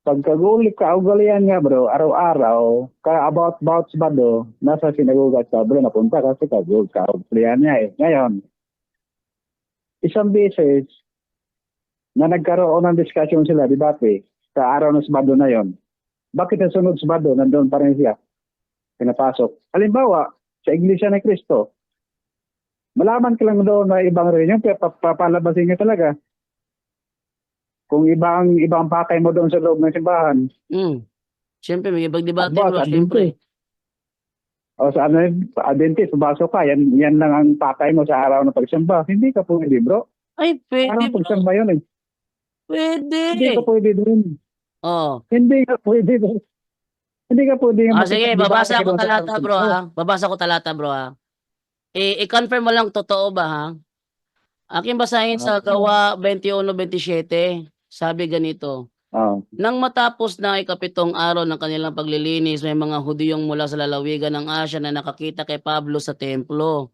Pagkagulik ka, ugalian nga bro, araw-araw, about Sabado, nasa sinagugat ka, bro, napunta kasi kagul ka, ugalian niya eh. Ngayon, isang beses, na nagkaroon ng discussion sila, debate, sa araw ng Sabado na yon. Bakit ang sunod Sabado, nandun pa rin siya, pinapasok? Halimbawa, sa Iglesia ni Cristo, malaman ka lang doon na ibang rin kaya papalabasin niya talaga. Kung ibang pakay mo doon sa loob ng simbahan. Siyempre, may ipagdebate Aba, bro, sa siyempre. O sa Adventist, pasok ka, yan lang ang pakay mo sa araw ng pagsimba. Hindi ka pwede, bro. Ay, Araw pwede ng bro. pagsimba yun eh. Pwede. Hindi ka pwede doon. Oh. Hindi ka pwede doon. Hindi ka pwede. Sige, babasa ko talata bro ha. Babasa ko talata bro ha. I-confirm mo lang totoo ba ha? Aking basahin sa Gawa 21:27. Sabi ganito. Nang matapos na ikapitong araw ng kanilang paglilinis, may mga Hudiyong mula sa lalawigan ng Asya na nakakita kay Pablo sa templo.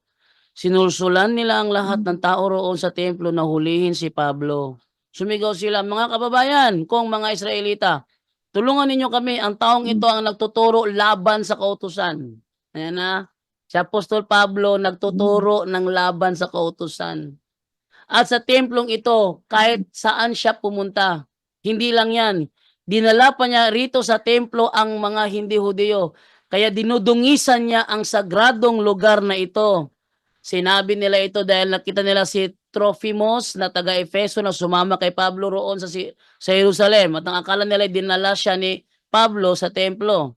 Sinulsulan nila ang lahat ng tao roon sa templo na hulihin si Pablo. Sumigaw sila, mga kababayan, kung mga Israelita, tulungan ninyo kami, ang taong ito ang nagtuturo laban sa kautusan. Ayan na, si Apostol Pablo nagtuturo ng laban sa kautusan. At sa templong ito, kahit saan siya pumunta, hindi lang yan, dinala pa niya rito sa templo ang mga hindi Hudiyo. Kaya dinudungisan niya ang sagradong lugar na ito. Sinabi nila ito dahil nakita nila si Trophimus na taga-Efeso na sumama kay Pablo roon sa Jerusalem. At ang akala nila dinala siya ni Pablo sa templo.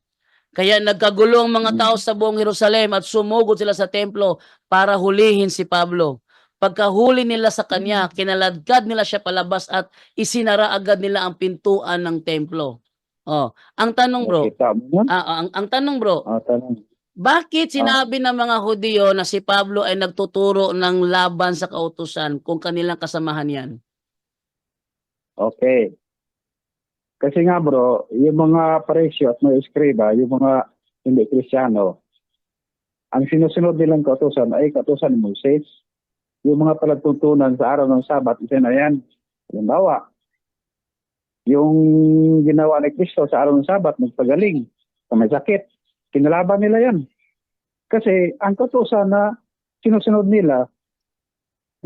Kaya nagkagulo ang mga tao sa buong Jerusalem at sumugod sila sa templo para hulihin si Pablo. Pagkahuli nila sa kanya, kinaladkad nila siya palabas at isinara agad nila ang pintuan ng templo. Ang tanong bro, ang tanong bro, bakit sinabi ng mga Hudiyo na si Pablo ay nagtuturo ng laban sa kautusan kung kanilang kasamahan yan? Okay. Kasi nga bro, yung mga paresyo at mga eskriba, yung mga hindi Kristiyano, ang sinusunod nilang kautusan ay kautusan ni Moses. Yung mga palagtuntunan sa araw ng Sabat, isa na yan. Halimbawa, yung ginawa ni Kristo sa araw ng Sabat, nagpagaling, sa may sakit, kinalaban nila yan. Kasi ang kautusan na sinusunod nila,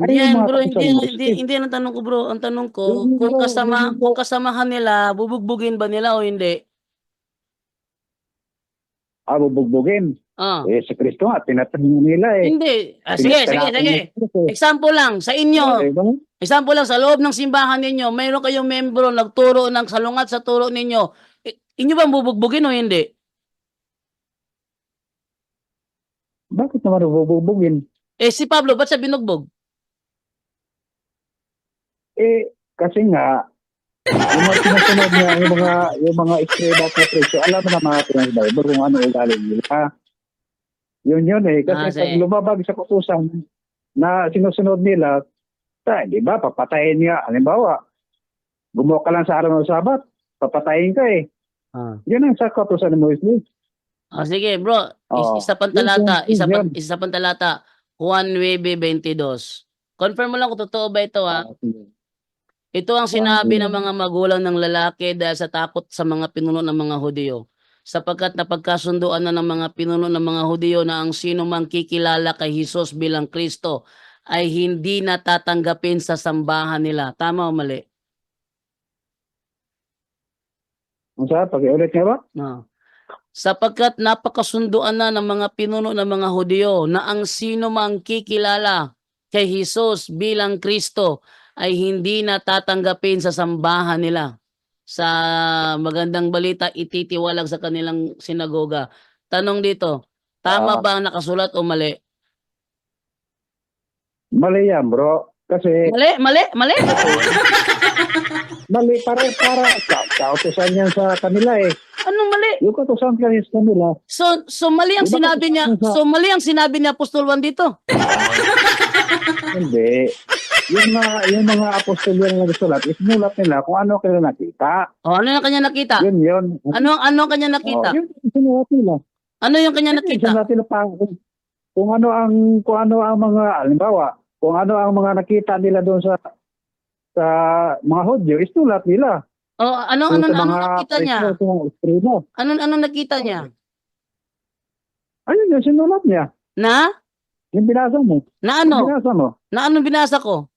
Yan bro, hindi ang tanong ko bro. Ang tanong ko, kung kasamahan nila, bubugbugin ba nila o hindi? Bubugbugin. Si Kristo nga, tinatanong nila eh. Hindi. Sige. Example lang, sa inyo. Example lang, sa loob ng simbahan ninyo, mayroon kayong membro nagturo ng salungat sa turo ninyo. Inyo bang bubugbugin o hindi? Bakit naman bubugbugin? Si Pablo, ba't siya binugbog? Kasi nga, yung mga sinusunod niya, yung mga iskriba at presyo, alam mo na mga pinag-Bible kung ano ugaling nila. Yun eh. Kasi pag lumabag sa kautusan na sinusunod nila, di ba, papatayin niya. Halimbawa, gumawa ka lang sa araw ng Sabat, papatayin ka eh. Yun ang sa kautusan ni Moses. Sige bro, isa pang talata, Juan 9:22. Confirm mo lang kung totoo ba ito ha? Ito ang sinabi ng mga magulang ng lalaki dahil sa takot sa mga pinuno ng mga Hudiyo. Sapagkat napagkasunduan na ng mga pinuno ng mga Hudiyo na ang sino mang kikilala kay Jesus bilang Kristo ay hindi natatanggapin sa sambahan nila. Tama o mali? Pag-iulit niya ba? Sapagkat napakasunduan na ng mga pinuno ng mga Hudiyo na ang sino mang kikilala kay Jesus bilang Kristo ay hindi natatanggapin sa sambahan nila. Sa magandang balita, ititiwalag sa kanilang sinagoga. Tanong dito, tama ba ang nakasulat o mali? Mali yan, bro. Kasi... Mali? Mali, para kautusan yan sa kanila eh. Anong mali? Yung kautusan kanila sa kanila. So mali ang sinabi niya. So mali ang sinabi ni Apostol Juan dito. Hindi. Yung mga apostol yung nagsulat, isinulat nila kung ano kaya nakita. O, ano yung kanya nakita? Yun. Ano ang kanya nakita? Yun, isinulat nila. Ano yung kanya nakita? Isinulat nila pa kung ano ang mga, halimbawa, kung ano ang mga nakita nila doon sa mga Hudyo, isinulat nila. O, ano Kung sa mga nakita niya? preso, sa mga eskrimo. Ano nakita niya? Ayun, yung sinulat niya. Na? Yung binasa mo. Na Yung ano? binasa mo. Na anong binasa ko?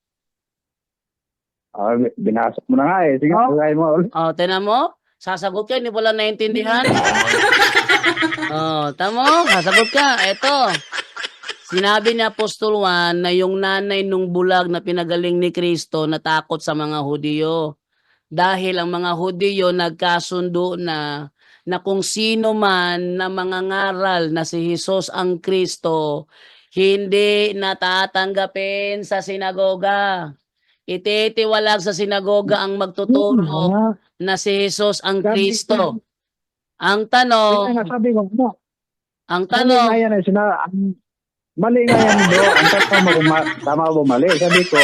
Binasa mo na nga eh. Sige, Oh. try mo ulit. O, tinan mo? Sasagot ka, hindi pala naintindihan. Tamo, sasagot ka. Eto. Sinabi ni Apostol Juan na yung nanay nung bulag na pinagaling ni Kristo natakot sa mga Hudiyo. Dahil ang mga Hudiyo nagkasundo na kung sino man na mangangaral na si Jesus ang Kristo, hindi natatanggapin sa sinagoga. Ititiwalag sa sinagoga ang magtuturo na si Jesus ang Kristo. Ang tanong, Sabi ko, ang mali tanong, nga yan. Mali nga yan, bro. Ang tama kung tama o mali. Sabi ko,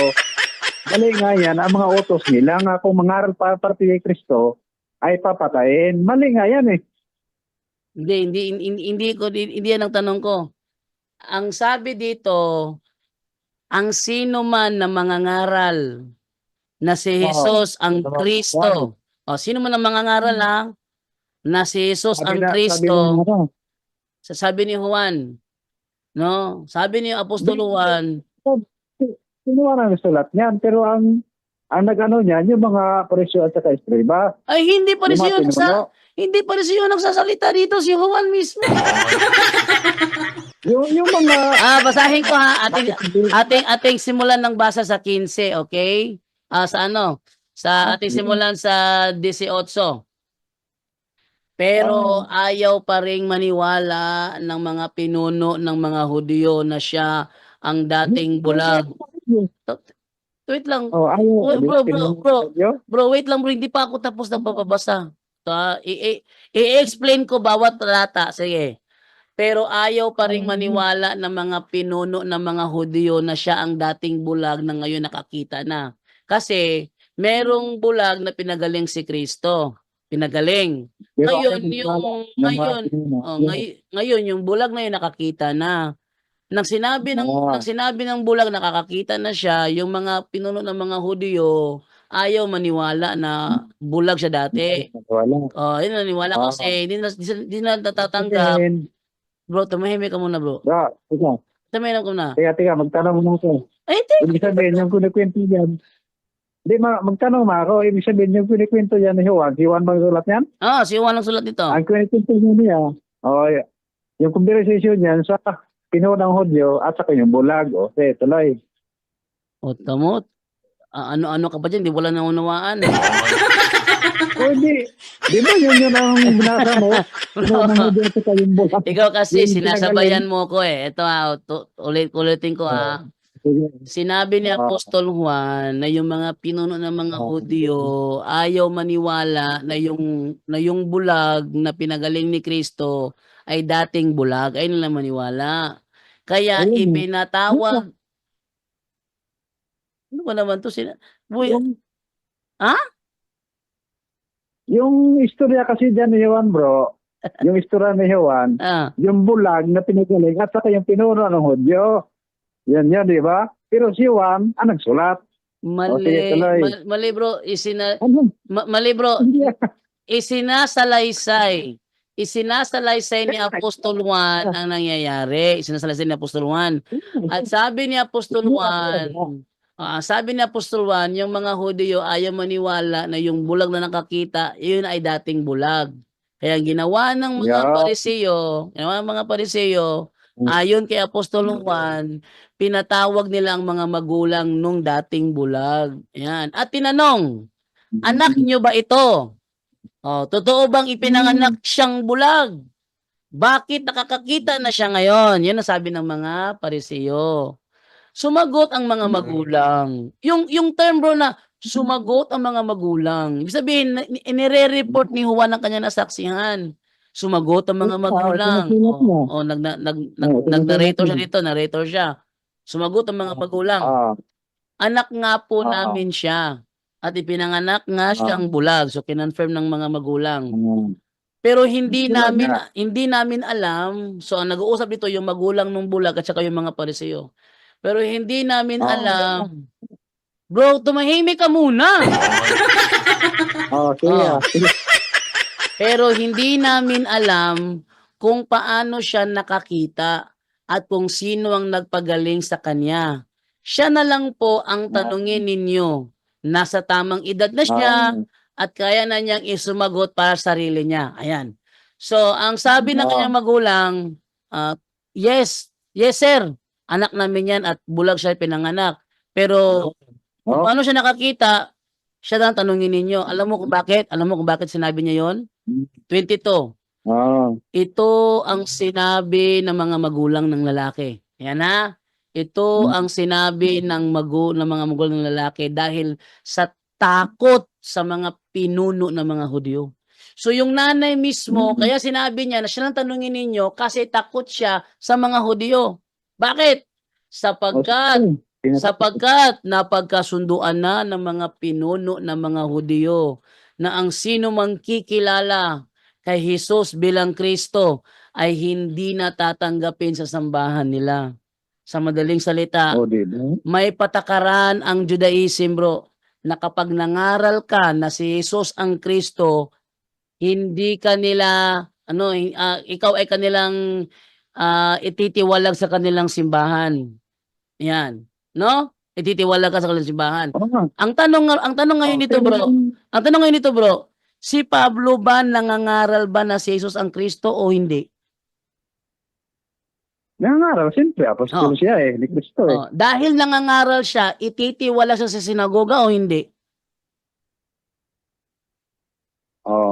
mali nga yan. Ang mga utos nila nga kung mangaral para kay Kristo ay papatayin. Mali nga yan eh. hindi yan ang tanong ko. Ang sabi dito, ang sino man na mangangaral na si Jesus ang Kristo. O, sino man ang mangangaral na si Jesus ang Kristo. Sabi ni Juan, no? Sabi ni Apostol Juan, Sinuha na sulat niyan. Pero ang nag-ano niyan, yung mga presyo at saka escriba. ay hindi pa rin Yung mga pinuno. hindi pa rin siya nagsasalita dito, si Juan mismo. Yung mga... Basahin ko ha. Ating simulan ng basa sa 15, okay? Sa ating simulan sa 18. Pero ayaw pa ring maniwala ng mga pinuno ng mga Hudiyo na siya ang dating bulag. Wait lang. Bro, wait lang bro, hindi pa ako tapos ng papabasa. I-explain ko bawat talata. Sige. Pero ayaw pa ring maniwala ng mga pinuno ng mga Hudiyo na siya ang dating bulag na ngayon nakakita na. Kasi merong bulag na pinagaling si Kristo. Pinagaling. Ngayon yung bulag na yun nakakita na. Nang sinabi ng bulag nakakakita na siya, yung mga pinuno ng mga Hudiyo ayaw maniwala na bulag siya dati. Yun naniwala kasi hindi na natatanggap. Bro, tumahimik ka muna, bro. Tumahimik ka muna. Teka, magtanong mo ko. Ay, Ibig sabihin, yung kunikwento yan. Hindi, magtanong mo ako. Ibig sabihin, yung kunikwento yan ni Juan. Si Juan bang sulat yan? si Juan ang sulat nito. Ang kunikwento niya, yung conversation niyan sa pinunang Hudyo at saka yung bulag. Okay, tuloy. Tamo. Ano ka pa dyan? Di wala naunawaan. Hindi. Di ba yun ang binasa mo? Yung bulag. Ikaw kasi, Yung sinasabayan mo ko eh. Ito ulitin ko Sinabi ni Apostol Juan na yung mga pinuno ng mga Hudiyo ayaw maniwala na yung bulag na pinagaling ni Kristo ay dating bulag. Ay nila maniwala. Kaya ibinatawag. Ano ba naman to? Yung istorya kasi dyan ni Juan, bro. Yung istorya ni Juan, yung bulag na pinagaling at saka yung pinuno ng Hudyo. Yan, di ba? Pero si Juan, nagsulat. Mali bro. Mali bro. Isinasalaysay ni Apostol Juan ang nangyayari. Isinasalaysay ni Apostol Juan. At sabi ni Apostol Juan, yung mga Hudiyo ayaw maniwala na yung bulag na nakakita, yun ay dating bulag. Kaya ginawa ng mga Pariseo, ayon kay Apostol Juan, pinatawag nila ang mga magulang nung dating bulag. Yan. At tinanong, anak nyo ba ito? Totoo bang ipinanganak siyang bulag? Bakit nakakakita na siya ngayon? Yan ang sabi ng mga Pariseo. Sumagot ang mga magulang. Yung term bro na sumagot ang mga magulang. Ibig sabihin, inire-report ni Juan ang kanyang nasaksihan. Sumagot ang mga magulang. Nag-narrator siya dito, narrator siya. Sumagot ang mga magulang. Ah, Anak nga po Oo. namin siya. At ipinanganak nga siyang bulag. So, kinonfirm ng mga magulang. Pero Bulag nga. hindi namin alam. So, ang nag-uusap dito yung magulang ng bulag at saka yung mga pariseo. Pero hindi namin Oo. alam. Bro, tumahimik ka muna. Sige, Oh. sige. Pero hindi namin alam kung paano siya nakakita at kung sino ang nagpagaling sa kanya. Siya na lang po ang tanungin ninyo. Nasa tamang edad na siya at kaya na niyang isumagot para sa sarili niya. Ayan. So, ang sabi ng kanyang magulang, yes, sir. Anak namin yan at bulag siya pinanganak. Pero kung Oh. paano siya nakakita, siya lang tanungin ninyo. Alam mo kung bakit? Alam mo kung bakit sinabi niya yon? 22. Ito ang sinabi ng mga magulang ng lalaki. Ayan na. Ito ang sinabi ng mga magulang ng lalaki dahil sa takot sa mga pinuno ng mga Hudyo. So yung nanay mismo, kaya sinabi niya na siya lang tanungin ninyo kasi takot siya sa mga Hudyo. Bakit? Sapagkat napagkasunduan na ng mga pinuno ng mga Hudyo na ang sino mang kikilala kay Jesus bilang Kristo ay hindi natatanggapin sa sambahan nila. Sa madaling salita, may patakaran ang Judaism, bro, na kapag nangaral ka na si Jesus ang Kristo, hindi kanila, ikaw ay kanilang ititiwalag sa kanilang simbahan. Yan. No? Ititiwalag ka sa kanilang simbahan. Ang tanong ngayon nito, bro, si Pablo ba nangangaral ba na si Jesus ang Kristo o hindi? Nangangaral, siyempre, apostol siya ni Kristo Dahil nangangaral siya, ititiwala siya sa sinagoga o hindi?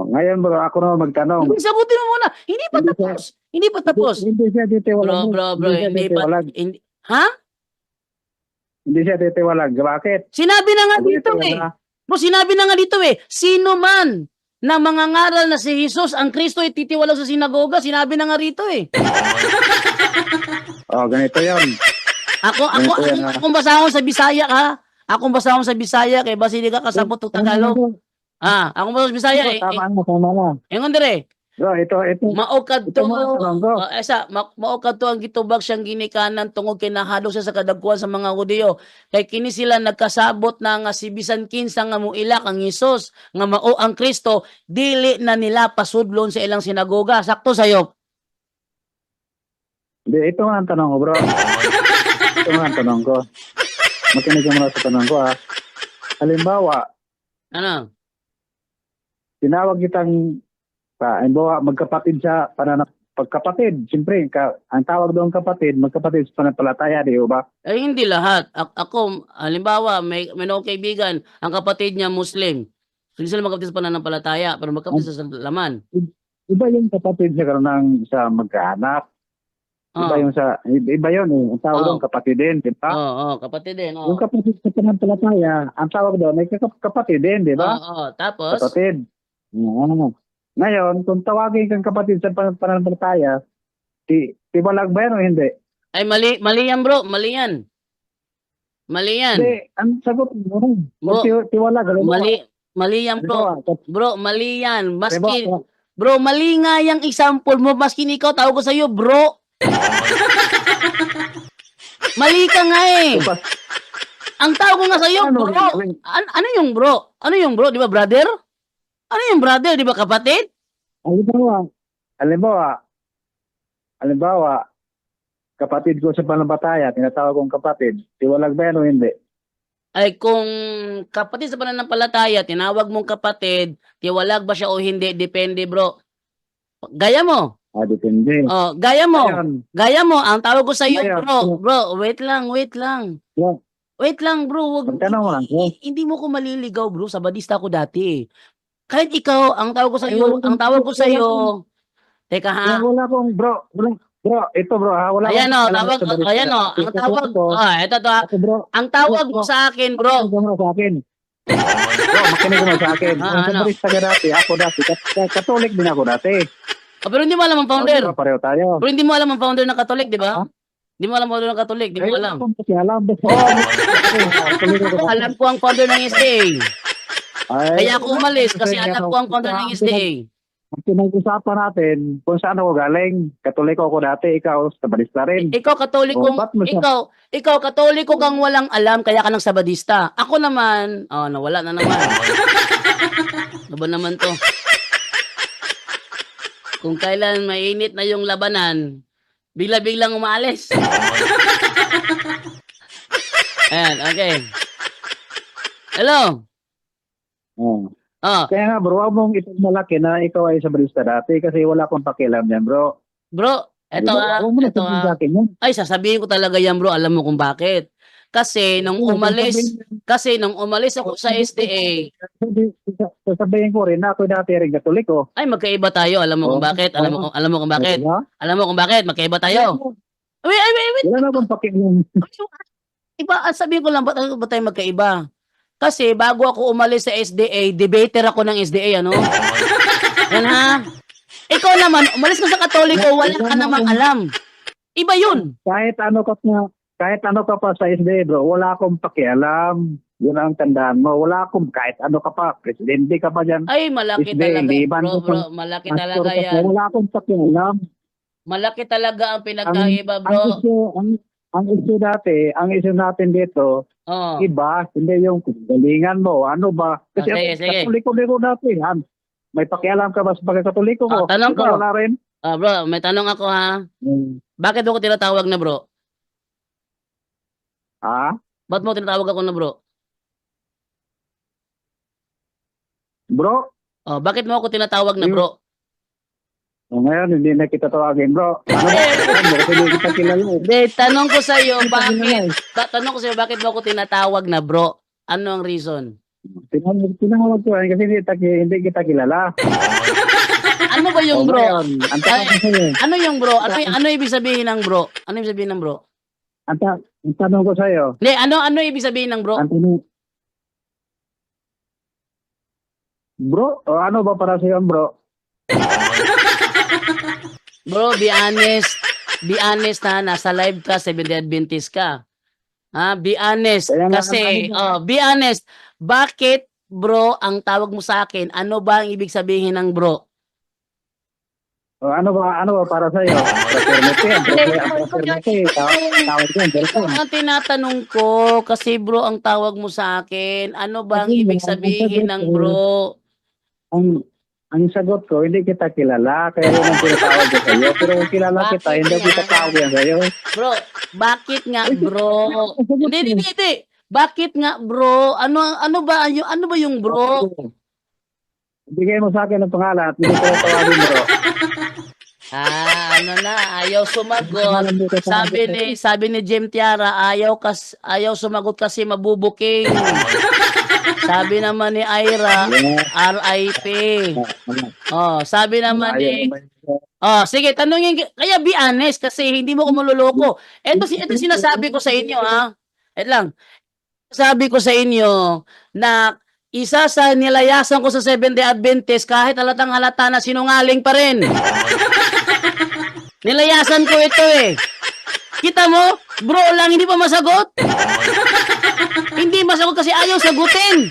Ngayon bro, ako na magtanong. Sagutin mo muna. Hindi pa tapos. Hindi siya titiwalag. Bro, Hindi siya titiwalag. Ha? Hindi siya titiwalag. Bakit? Sinabi na nga dito Bro, sinabi na nga dito sino man na mangangaral na si Jesus ang Kristo ay titiwala sa sinagoga, sinabi na nga rito Ganito yan. Akong basahon sa Bisaya ha. Akong basahon sa Bisaya kay basi di ka kasabot og Tagalog. Akong basahon sa Bisaya Tama na. Ingon dire. Bro, ito. Maokad to. Ito mga tanong ko. Maokad to ang gitubag siyang ginikanan tungod kay nahadlok siya sa kadagkuan sa mga Hudyo. Kay kini sila nagkasabot na nga si bisan kinsa nga muilak ang Hesus nga mao ang Kristo, dili na nila pasudlon sa ilang sinagoga. Sakto sayo. Hindi, ito nga ang tanong ko, bro. Ito nga ang tanong ko. Makinig ka muna sa tanong ko, Halimbawa, Ano? tinawag kitang halimbawa, magkapatid siya pagkapatid. Siyempre, ang tawag doon magkapatid sa pananampalataya, di ba? Hindi lahat. Ako, halimbawa, may kaibigan, ang kapatid niya Muslim. So, hindi sila magkapatid sa pananampalataya, pero magkapatid sa laman. Iba yung kapatid niya sa magkaanak. Iba yun. Ang tawag doon kapatid din, di ba? Kapatid din. Yung kapatid sa pananampalataya, ang tawag doon ay kapatid din, di ba? Tapos? Kapatid. Ngayon, kung tawagin kang kapatid sa pananampalataya, tiwalag ba yan o hindi? Ay, mali yan, bro. Mali yan. Hindi, ang sagot mo. Tiwalag. Mali yan, bro. Bro, mali yan. Maski, Diba? bro, mali nga yung example mo. Maski ikaw, tawag ko sa'yo, bro. Mali ka nga Ang tawag ko nga sa'yo, bro. Ano yung bro? Ano yung bro? Di ba, brother? Ano yung brother? Di ba, kapatid? Halimbawa, kapatid ko sa pananampalataya, tinatawag kong kapatid. Tiwalag ba yan o hindi? Ay, kung kapatid sa pananampalataya, tinawag mong kapatid, tiwalag ba siya o hindi? Depende, bro. Gaya mo. Depende. Gaya mo. Ngayon, Gaya mo. Ang tawag ko sa iyo, Ngayon, bro. Bro, wait lang. Yeah. Wait lang, bro. Magtanong mo lang. Hindi mo ko maliligaw, bro. Sabadista ko dati. Kahit ikaw, ang tawag ko sa iyo, teka ha. Wala akong bro, ito bro ha, wala Ayan akong ang tawag, ito to ha. Bro, Ang tawag mo sa akin, bro. Bro, makinig mo sa akin. Ang barista ka dati, ako dati, Katolik din ako dati. Pero hindi mo alam ang founder. Pareho tayo. Pero hindi mo alam ang founder ng Catholic, di ba? Di mo alam founder ng Katolik, di mo Ay, alam. wala akong pakialam. Alam ko ang founder ng SDA. Ay, Kaya ako umalis kasi alam ko ang founder ng SDA. Ang pinag-usapan natin kung saan ako galing. Katoliko ako dati, ikaw sabadista rin. Ikaw Katoliko, Oh, ba't mo siya- ikaw Katoliko kang walang alam kaya ka ng Sabadista. Ako naman, nawala na naman. Ano ba naman to? Kung kailan mainit na yung labanan, bigla-biglang umaalis. Ayan, okay. Hello. Oh. Oh, Kaya nga bro, huwag mong ipagmalaki na ikaw ay sabadista dati kasi wala akong pakialam yan bro. bro, Huwag mo na sabihin sa akin yan. Ay, sasabihin ko talaga yan, bro. Alam mo kung bakit? Kasi nung umalis ako sa SDA, Sasabihin ko rin na ako dati rin Katoliko. ay magkaiba tayo. Alam mo kung bakit? Alam mo kung bakit? Diba? Alam mo kung bakit? Magkaiba tayo. Wait. Wala na akong pakialam. Iba, sabihin ko lang, ba't tayo magkaiba? Kasi bago ako umalis sa SDA, debater ako ng SDA, ano? Yan ha? Ikaw naman, umalis ka sa Katoliko, wala ka namang alam. Iba yun. Kahit ano ka pa sa SDA bro, wala akong pakialam. Yun ang tandaan mo. Wala akong kahit ano ka pa. Presidente ka pa dyan. Ay, malaki SDA, talaga. liban Bro, ko bro, sa- malaki Pastor talaga ka pa, yan. wala akong pakialam. Malaki talaga ang pinagkaiba, bro. Ang issue natin dito, Oh. iba, hindi yung galingan mo. Ano ba? Kasi Sige. Katoliko din ko dati. May pakialam ka ba sa pagkakatoliko ko? Tanong ko. Ikaw, wala rin. Bro, may tanong ako ha. Bakit mo ko tinatawag na bro? Ba't mo tinatawag ako na bro? Bro, Bakit mo ako tinatawag na bro? ngayon hindi na kita tawagin, bro. Ano ba? Kasi hindi kita kilala. Hindi, tanong ko sa iyo, bakit? Kilala. Tanong ko sa iyo, bakit mo ako tinatawag na bro? Ano ang reason? Tinawag ko yan kasi hindi kita kilala. Ano ba yung bro? Ngayon, ang tanong ko sa'yo, Ano yung bro? Ano ibig sabihin ng bro? Ano ibig sabihin ng bro? ang tanong ko sa'yo, Hindi, ano ibig sabihin ng bro? ang tanong, bro, o ano ba para sa'yo, bro? Bro, be honest. Be honest ha, nasa live ka, Seventh-day Adventist ka. Ha, be honest. Kaya nga, Kasi, be honest. Bakit, bro, ang tawag mo sa akin, ano ba ang ibig sabihin ng bro? O ano ba para sa'yo? Fraternity, tawag yan, bro. Ang tinatanong ko, kasi bro, ang tawag mo sa akin, ano ba ang ibig sabihin ng bro? Ang sagot ko, hindi kita kilala, kaya rin ang tinatawag ko sa'yo. Pero kung kilala kita, hindi kita tawag yan sa'yo. Bro, bakit nga bro? Hindi. Bakit nga bro? Ano ba yung bro? Bigay mo sa akin ang pangalan at hindi ko tawagin, bro. Ayaw sumagot. Sabi ni Jem Tiara, ayaw sumagot kasi mabubuking. Sabi naman ni Ira, RIP. Sabi naman ni sige, tanungin kaya be honest kasi hindi mo ko maluloko. Ito sinasabi ko sa inyo ha. Ito lang. Sabi ko sa inyo na isa sa nilayasan ko sa Seventh-day Adventist kahit halatang halata na sinungaling pa rin. Nilayasan ko ito eh. Kita mo? Bro lang, hindi pa masagot. Hindi masagot kasi ayaw sagutin.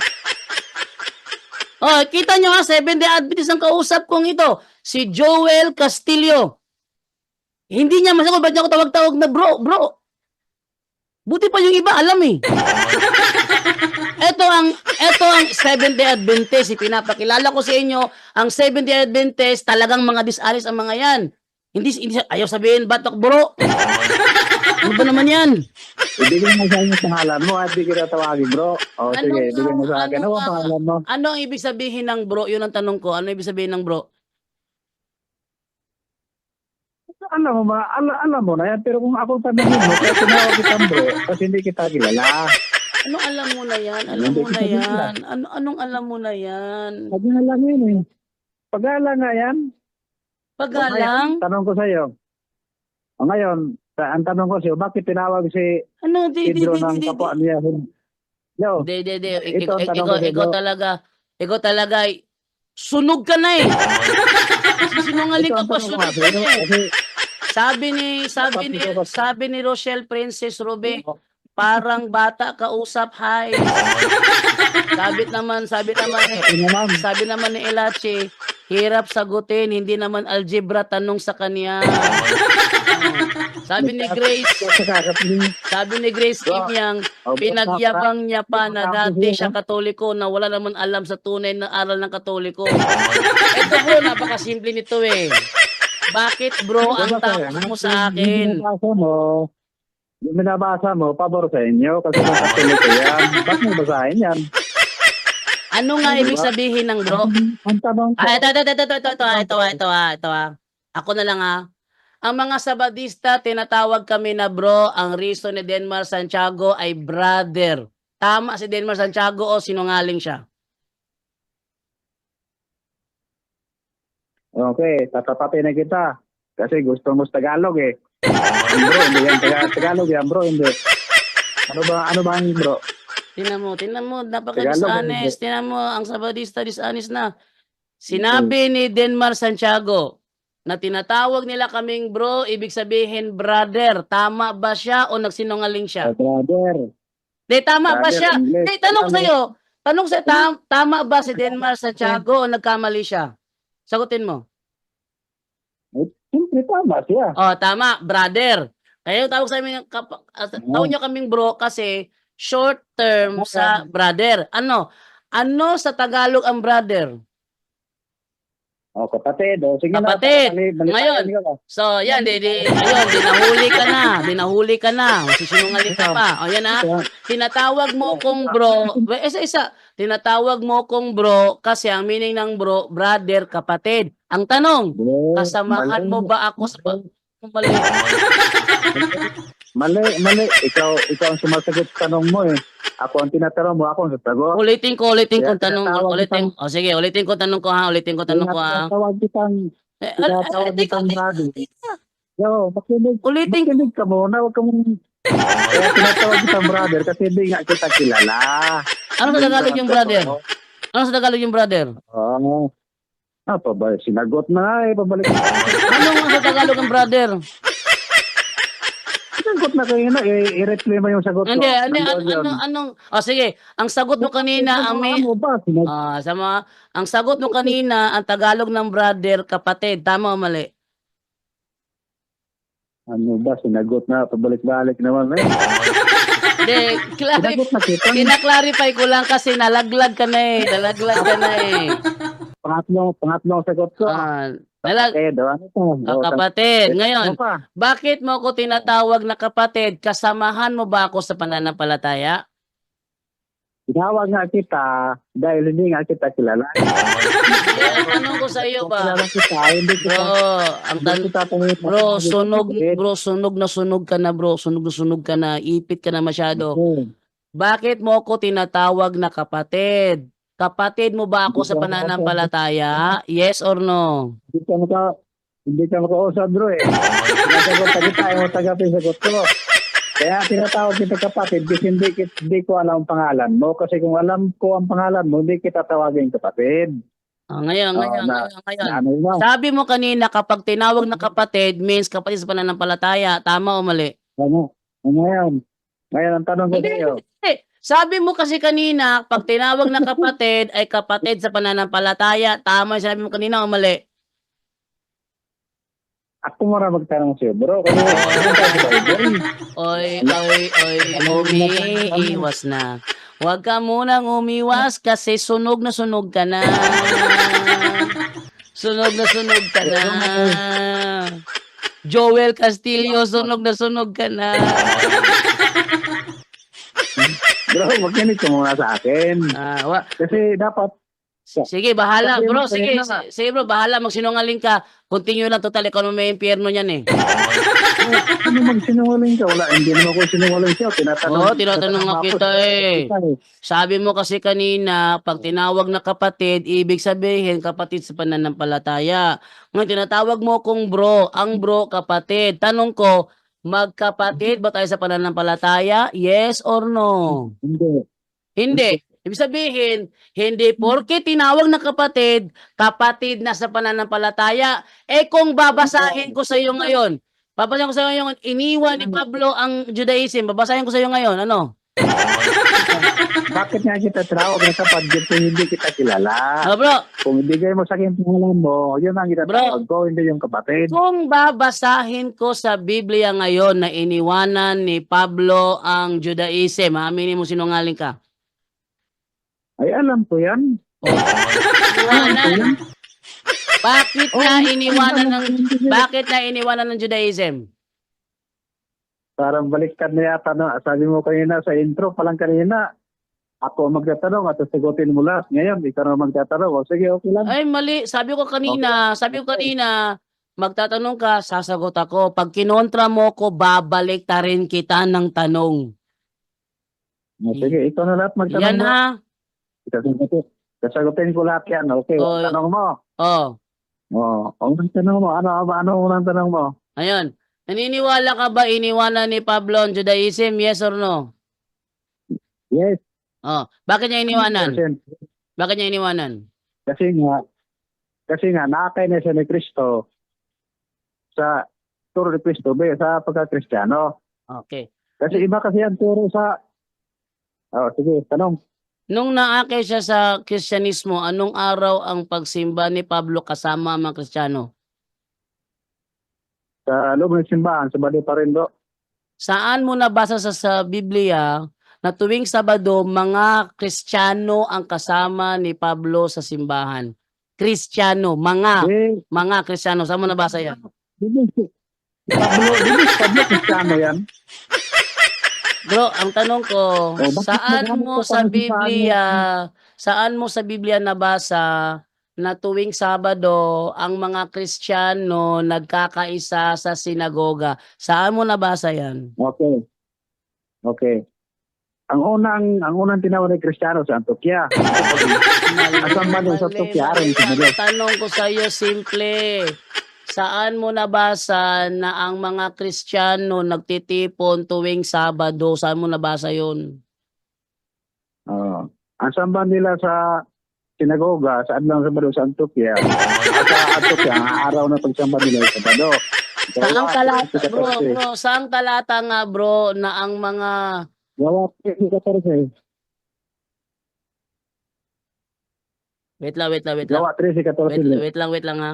Kita nyo ha, Seventh-day Adventist ang kausap kong ito. Si Joel Castillo. Hindi niya masagot. Ba't niya ako tawag-tawag na bro? Buti pa yung iba, alam eh. Ito ang Seventh-day Adventist. Pinapakilala ko sa inyo, ang Seventh-day Adventist, talagang mga disalis ang mga yan. Hindi ayaw sabihin, batok bro. Ano ba naman yan? Ibigay mo sa akin ang pangalan mo at hindi kita tawagin, bro. Sige, ibigay mo sa akin. Ano ang pangalan mo? Ano ang ibig sabihin ng bro? Yun ang tanong ko. Ano ibig sabihin ng bro? Alam mo na yan, pero kung ako tanongin mo, kaya tinawag kitang bro, kasi hindi kita kilala. Anong alam mo na yan? Anong alam mo na yan? Pag-alang yun eh. Pag-alang nga yan. Paggalang? Tanong ko sa'yo. Ngayon, ang tanong ko sa'yo, bakit tinawag si Ano? Pedro ng kapwa niya? Yo, Ikaw talaga, sunog ka na eh. Sinungaling ka pa, sunog ka na eh. Sabi ni Rochelle Princess Ruby, parang bata kausap, hi. Sabi naman ni Elache, hirap sagutin, hindi naman algebra tanong sa kanya. Sabi ni Grace Inyang, pinagyabang niya pa na dati siya Katoliko na wala naman alam sa tunay na aral ng Katoliko. Ito bro, napakasimple nito eh. Bakit bro ang tawag mo sa akin? Yung binabasa mo, pabor sa inyo kasi nakatuloy ko yan. Bakit mo basahin yan? Ano nga ibig sabihin ng bro? Ang tanong ko, Ito. Ako na lang ha. Ang mga Sabadista, tinatawag kami na bro. Ang reason ni Denmar Santiago ay brother. Tama si Denmar Santiago o sinungaling siya? okay, tatapatin na kita. Kasi gusto mo sa Tagalog eh. Bro, hindi yan Tagalog yan bro, hindi. Ano ba ang bro? Tinan mo, Tagalog, napaka-dishonest. Tinan mo, ang Sabadista dishonest na. Sinabi ni Denmar Santiago na tinatawag nila kaming bro, ibig sabihin brother. Tama ba siya o nagsinungaling siya? Brother. Di, tama ba Brother, siya? English. Di, tanong sa'yo, tama ba si Denmar Santiago o nagkamali siya? Sagutin mo. Siyempre tama siya. Oh, tama, brother. Kaya tawag sa amin, tawag niyo kaming bro kasi short term sa brother. Ano sa Tagalog ang brother? O, kapatid. O, sige Kapatid. na. Ngayon. So, yan, dinahuli ka na. Sisinungaling ka pa. O, yan ha. Tinatawag mo kong bro. Isa. Tinatawag mo kong bro kasi ang meaning ng bro, brother, kapatid. Ang tanong, kasamahan mo ba ako sa mali? Mali. Ikaw ang sumasagot sa tanong mo eh. Ako ang tinatanong mo, ako ang sasagot. Ulitin ko Kaya tanong. tinatawag O sige, ulitin ko tanong ko ha. Tinatawag kitang brother. Yo, makinig Ulitin ka muna, huwag ka mong... Kaya tinatawag kitang brother kasi hindi nga kita kilala. Ano sa Tagalog yung brother? Ano sa Tagalog yung brother? Oo. Sinagot na nga eh, pabalik. Ano nga sa Tagalog ang brother? Sinagot na kayo na, i-reply mo yung sagot ko. Hindi, sige, ang sagot mo kanina, ang sagot mo kanina, ang Tagalog ng brother, kapatid, tama o mali? Ano ba, sinagot na, pabalik-balik naman eh. Hindi, Sinagot na kita. kinaklarify ko lang kasi nalaglag ka na eh. Pangatlong sagot ko. Kapatid. Ngayon, Ano pa? bakit mo ako tinatawag na kapatid? Kasamahan mo ba ako sa pananampalataya? Tinawag nga kita dahil hindi nga kita kilala. Tanong ko sa iyo Kung ba? kilala kita, hindi kita. Sunog na sunog ka na bro. Sunog na sunog ka na. Ipit ka na masyado. Bakit mo ako tinatawag na kapatid? Kapatid mo ba ako sa pananampalataya? Yes or no? Hindi ka makausap bro eh. Sinasagot pa kita, yung tagapin sagot ko. Kaya tinatawag kita kapatid kasi hindi ko alam ang pangalan mo. Kasi kung alam ko ang pangalan mo, hindi kita tawagin kapatid. Ngayon. Ano ba? Sabi mo kanina, kapag tinawag na kapatid, means kapatid sa pananampalataya. Tama o mali? Ngayon ang tanong ko sa'yo. Sabi mo kasi kanina, pag tinawag na kapatid, ay kapatid sa pananampalataya. Tama yung sinabi mo kanina o mali? Ako muna magtanong sa'yo, bro. Oy, umiiwas na. Huwag ka munang umiwas kasi sunog na sunog ka na. Sunog na sunog ka na. Joel Castillo, sunog na sunog ka na. Bro, makinig ka muna sa akin. Kasi dapat Sige, bahala bro. Sige bro, bahala. Magsinungaling ka. Continue lang, total. Ikaw naman may impyerno niyan eh. ano magsinungaling ka? Wala, hindi naman ako sinungaling siya. Tinatanong nga kita eh. Sabi mo kasi kanina, pag tinawag na kapatid, ibig sabihin kapatid sa pananampalataya. Ngayon, tinatawag mo kong bro. Ang bro, kapatid. Tanong ko, magkapatid ba tayo sa pananampalataya? Yes or no? Hindi. Ibig sabihin, hindi porke tinawag na kapatid, kapatid na sa pananampalataya. Eh kung babasahin ko sa iyo ngayon, Papasahin ko sa iyo ngayon, iniwan ni Pablo ang Judaism. Babasahin ko sa iyo ngayon, ano? Bakit nga kita tinawag na kapatid kung hindi kita kilala? Bro, Kung ibigay mo sa akin pangalan mo, yun ang itatawag ko, hindi yung kapatid. kung babasahin ko sa Biblia ngayon na iniwanan ni Pablo ang Judaism, aminin mo sinungaling ka. Ay, alam ko yan. Iniwanan. Bakit na iniwanan ng Judaism? Parang baliktad na yata, no? Sabi mo kanina sa intro pa lang kanina, ako ang magtatanong at sagutin mo lahat. Ngayon, ikaw na magtatanong. O, sige, okay lang. Ay, mali. Sabi ko kanina, magtatanong ka, sasagot ako. Pag kinontra mo ko, babalik ta rin kita ng tanong. O, sige, ikaw na lahat magtanong Yan mo. ha? Sasagutin ko lahat yan. Okay, Oh. tanong mo. Oh, Ang tanong mo, ano unang tanong mo? ayun. Naniniwala ka ba iniwanan ni Pablo ang Judaism? Yes or no? Yes. Oh, bakit niya iniwanan? Kasi, Bakit niya iniwanan? kasi nga, nakakay na siya ni Kristo sa turo ni Kristo, sa pagka-Kristiyano. Okay. Kasi iba kasi ang turo sa... sige, tanong. Nung naakay siya sa Kristyanismo, anong araw ang pagsimba ni Pablo kasama ang mga Kristiyano? Sa loob ng simbahan, sa bali pa rin do. Saan mo nabasa sa Biblia na tuwing Sabado, mga Kristiyano ang kasama ni Pablo sa simbahan? Kristiyano, mga Kristiyano. Saan mo nabasa yan? Pablo Kristiyano yan. Bro, ang tanong ko, bakit saan nagamit mo ko sa pa ng Biblia nabasa na tuwing Sabado ang mga Kristiyano nagkakaisa sa sinagoga? Saan mo nabasa yan? Okay. Ang unang tinawag ng Kristiyano sa Antioquia. Asan ba sa Antioquia? Ang tanong ko sa iyo simple. Saan mo nabasa na ang mga Kristiyano nagtitipon tuwing Sabado? Saan mo nabasa yun? Ang samban nila sa sinagoga, sa adlang Sabado sa Antioquia. Sa Antioquia, ang araw na pagsamba nila sa Sabado. Saang talata, bro, saang talata nga bro na ang mga Gawa 13:14. Wait lang. Gawa 13:14. Wait lang ha.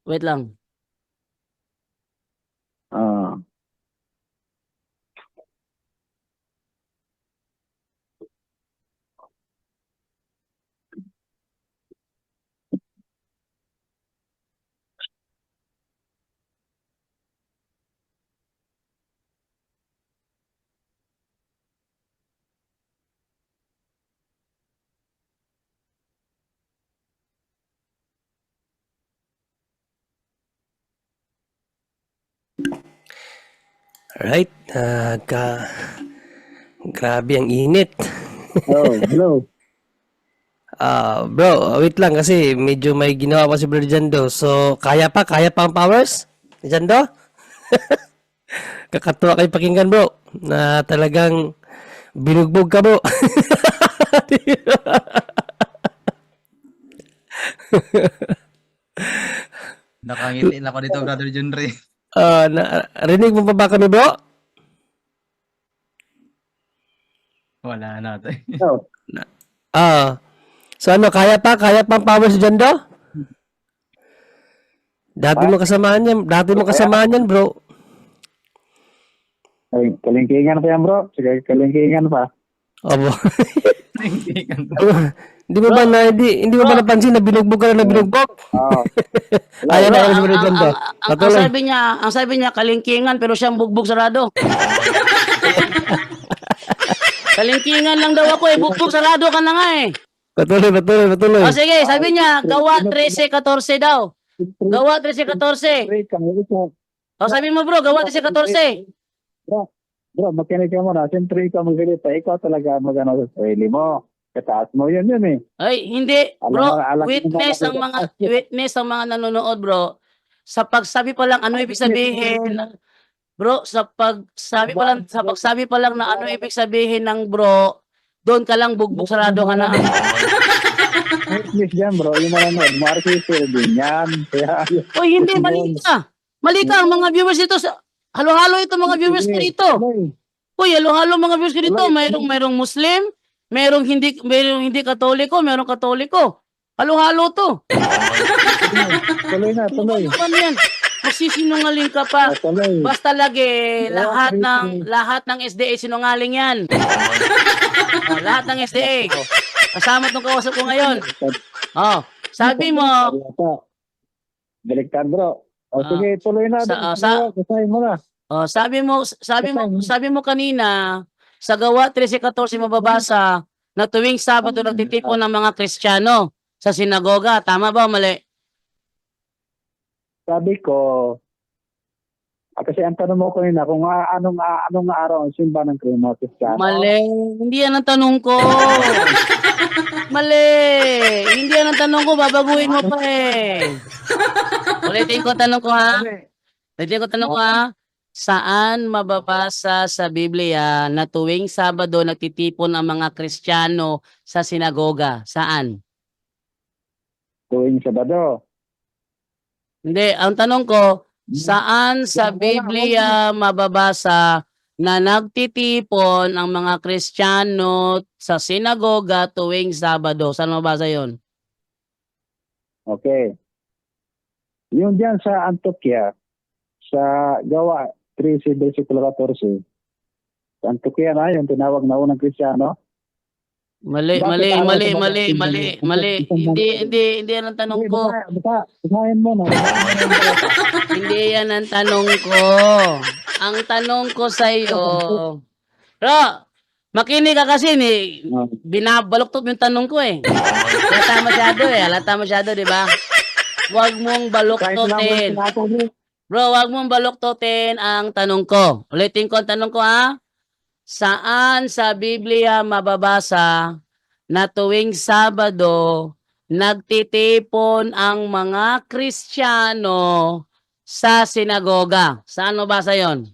Wait lang. Alright. Grabe ang init. Hello. Bro, wait lang kasi medyo may ginawa pa si Brother Jando. So, kaya pa ang powers? Ni Jando? Kakatuwa kayo pakinggan, bro. Na talagang binugbog ka, bro. Nakangiti ako dito, Brother Junre. Rinig mo pa ba kami, bro? Wala na ito. So ano, kaya pa ang powers si Jando? Dati mo kasamaan yan, bro. Ay, kalingkingan pa yan, bro. Sige, kalingkingan pa. Opo. Hindi mo ba napansin na binugbog ka na binugbog? Ayaw na si Brother Jando. Ang sabi niya kalingkingan pero siyang bugbog sarado. Kalingkingan lang daw ako bugbog sarado ka na nga eh. Patuloy. O sige, sabi niya gawa 13:14 daw. Gawa 13:14. O sabi mo bro, gawa 13:14. Bro, makinig ka muna. Siyempre, ikaw magsalita. Ikaw talaga magano sa sarili mo. Kataas mo yun eh. Ay, hindi, bro. Witness ang mga nanonood, bro. Sa pagsabi pa lang ano ibig sabihin? Bro, sa pagsabi pa lang na ano ibig sabihin ng bro, doon ka lang bugbog sarado ka na. Witness yan, bro. Yung mga nanonood, Marquis din yan. Uy, hindi, mali ka. Mali ka, ang mga viewers dito, halo-halo ito mga viewers ko dito. Uy, halo-halo mga viewers ko dito. Mayroong Muslim, mayroong hindi Katoliko, mayroong Katoliko. Halo-halo to. Tuloy na, tuloy. Ano yan? Magsisinungaling ka pa. Tuloy. Basta lagi, lahat ng SDA sinungaling yan. Oh, lahat ng SDA. Kasama tong kausap ko ngayon. Oh, sabi mo, Baliktad, bro. O sige, tuloy na. Kasahin mo na. oh, sabi mo kanina, sa Gawa 13:14 mababasa na tuwing Sabado nagtitipon ng mga Kristiyano sa sinagoga. Tama ba o mali? Sabi ko, kasi ang tanong mo kanina kung anong araw ang simba ng Kristiyano. Mali. Hindi yan ang tanong ko. Mali. Hindi yan ang tanong ko. Babaguhin mo pa eh. Ulitin ko ang tanong ko ha. Saan mababasa sa Biblia na tuwing Sabado nagtitipon ang mga Kristiyano sa sinagoga? Saan? Tuwing Sabado. Hindi, ang tanong ko, saan sa Biblia mababasa na nagtitipon ang mga Kristiyano sa sinagoga tuwing Sabado? Saan mababasa yon? Okay. Yung diyan sa Antioquia, sa Gawa 13, versikulo 14, sa Antioquia na, yung tinawag na unang Kristiyano. Mali. Hindi yan ang tanong ko. Basahin mo na. Hindi yan ang tanong ko. Ang tanong ko sa iyo, bro, makinig ka kasi binabaloktot yung tanong ko eh. Halata masyado, di ba? Huwag mong baloktotin. Bro, huwag mong baloktotin ang tanong ko. Ulitin ko ang tanong ko ha. Saan sa Biblia mababasa na tuwing Sabado nagtitipon ang mga Kristiyano sa sinagoga? Saan mabasa yon?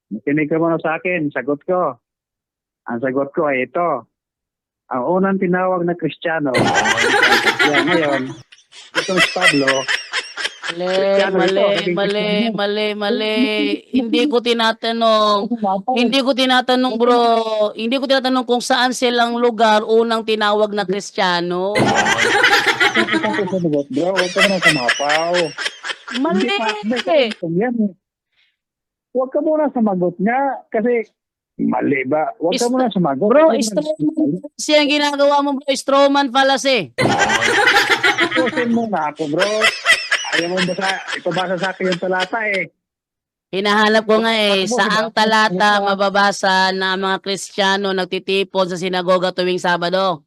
Makinig ka muna sa akin. Sagot ko. Ang sagot ko ay ito. Ang unang tinawag na Kristiyano. Ngayon, itong si Pablo. Mali. Hindi ko tinatanong bro. Hindi ko tinatanong kung saan silang lugar unang tinawag na Kristiyano. Bro, huwag ka na sumapaw. Mali. Huwag ka muna sumagot niya kasi mali ba? Huwag ka muna sumagot. Bro, strawman fallacy ang ginagawa mo bro. Strawman fallacy. Tusin mo na ako bro. Ayaw mo ipabasa sa akin yung talata eh. Hinahanap ko nga eh, saang talata mababasa na mga Kristiyano nagtitipon sa sinagoga tuwing Sabado?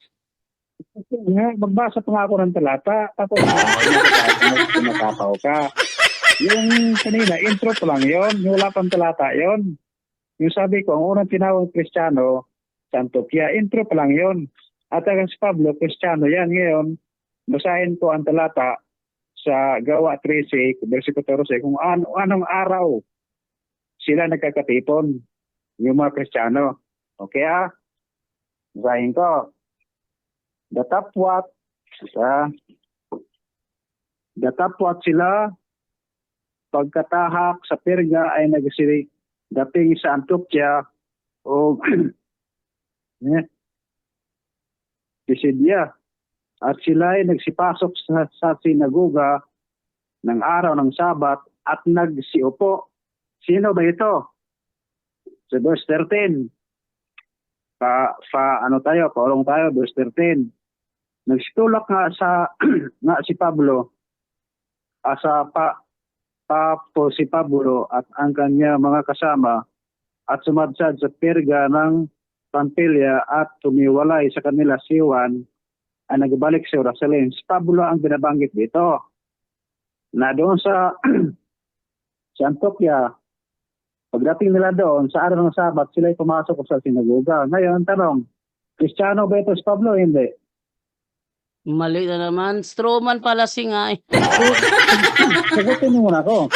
Magbasa pa nga ako ng talata. Tapos, kumakapaw ka. Yung kanina, intro pa lang yon. Yung wala pang talata yon. Yung sabi ko, ang unang tinawag Kristiyano, sa Antioquia, intro pa lang yon. At ang si Pablo, Kristiyano yan. Ngayon, basahin ko ang talata sa Gawa 13, versikulo 14, kung anong araw sila nagkakatipon, yung mga Kristiyano. Okay basahin ko. Datapwat sila pagkatahak sa Perga ay dating sa Antioquia o Pisidia. At sila ay nagsipasok sa sinagoga ng araw ng Sabat at nagsiupo. Sino ba ito? Sa verse 13. Paulong tayo, verse 13. Nagsitulak nga si Pablo si Pablo at ang kanya mga kasama at sumadsad sa Perga ng Pampilya at tumiwalay sa kanila si Juan ay nagbalik sa Jerusalem. Si Pablo ang binabanggit dito. Na doon sa Antioquia, pagdating nila doon, sa araw ng Sabat, sila ay pumasok sa sinagoga. Ngayon, tanong, Kristiyano ba ito si Pablo? Hindi. Mali na naman. Strawman fallacy nga eh. Sagutin mo muna ako.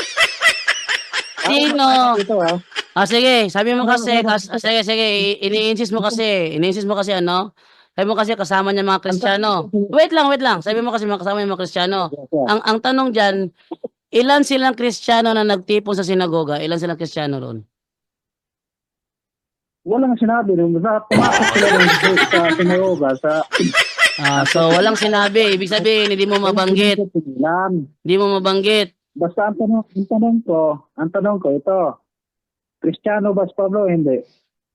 Sino? Ito sige. Sabi mo kasi, sige. Ini-insist mo kasi ano? Sabi mo kasi kasama niya mga Kristiyano. Wait lang. Sabi mo kasi kasama niya mga Kristiyano. Ang tanong diyan, Ilan silang Kristiyano na nagtipon sa sinagoga? Ilan silang Kristiyano ron? Walang sinabi nung pumasok sila sa sinagoga sa So walang sinabi. Ibig sabihin, hindi mo mabanggit. Hindi mo mabanggit. Basta ang tanong ko ito. Kristiyano ba si Pablo o hindi?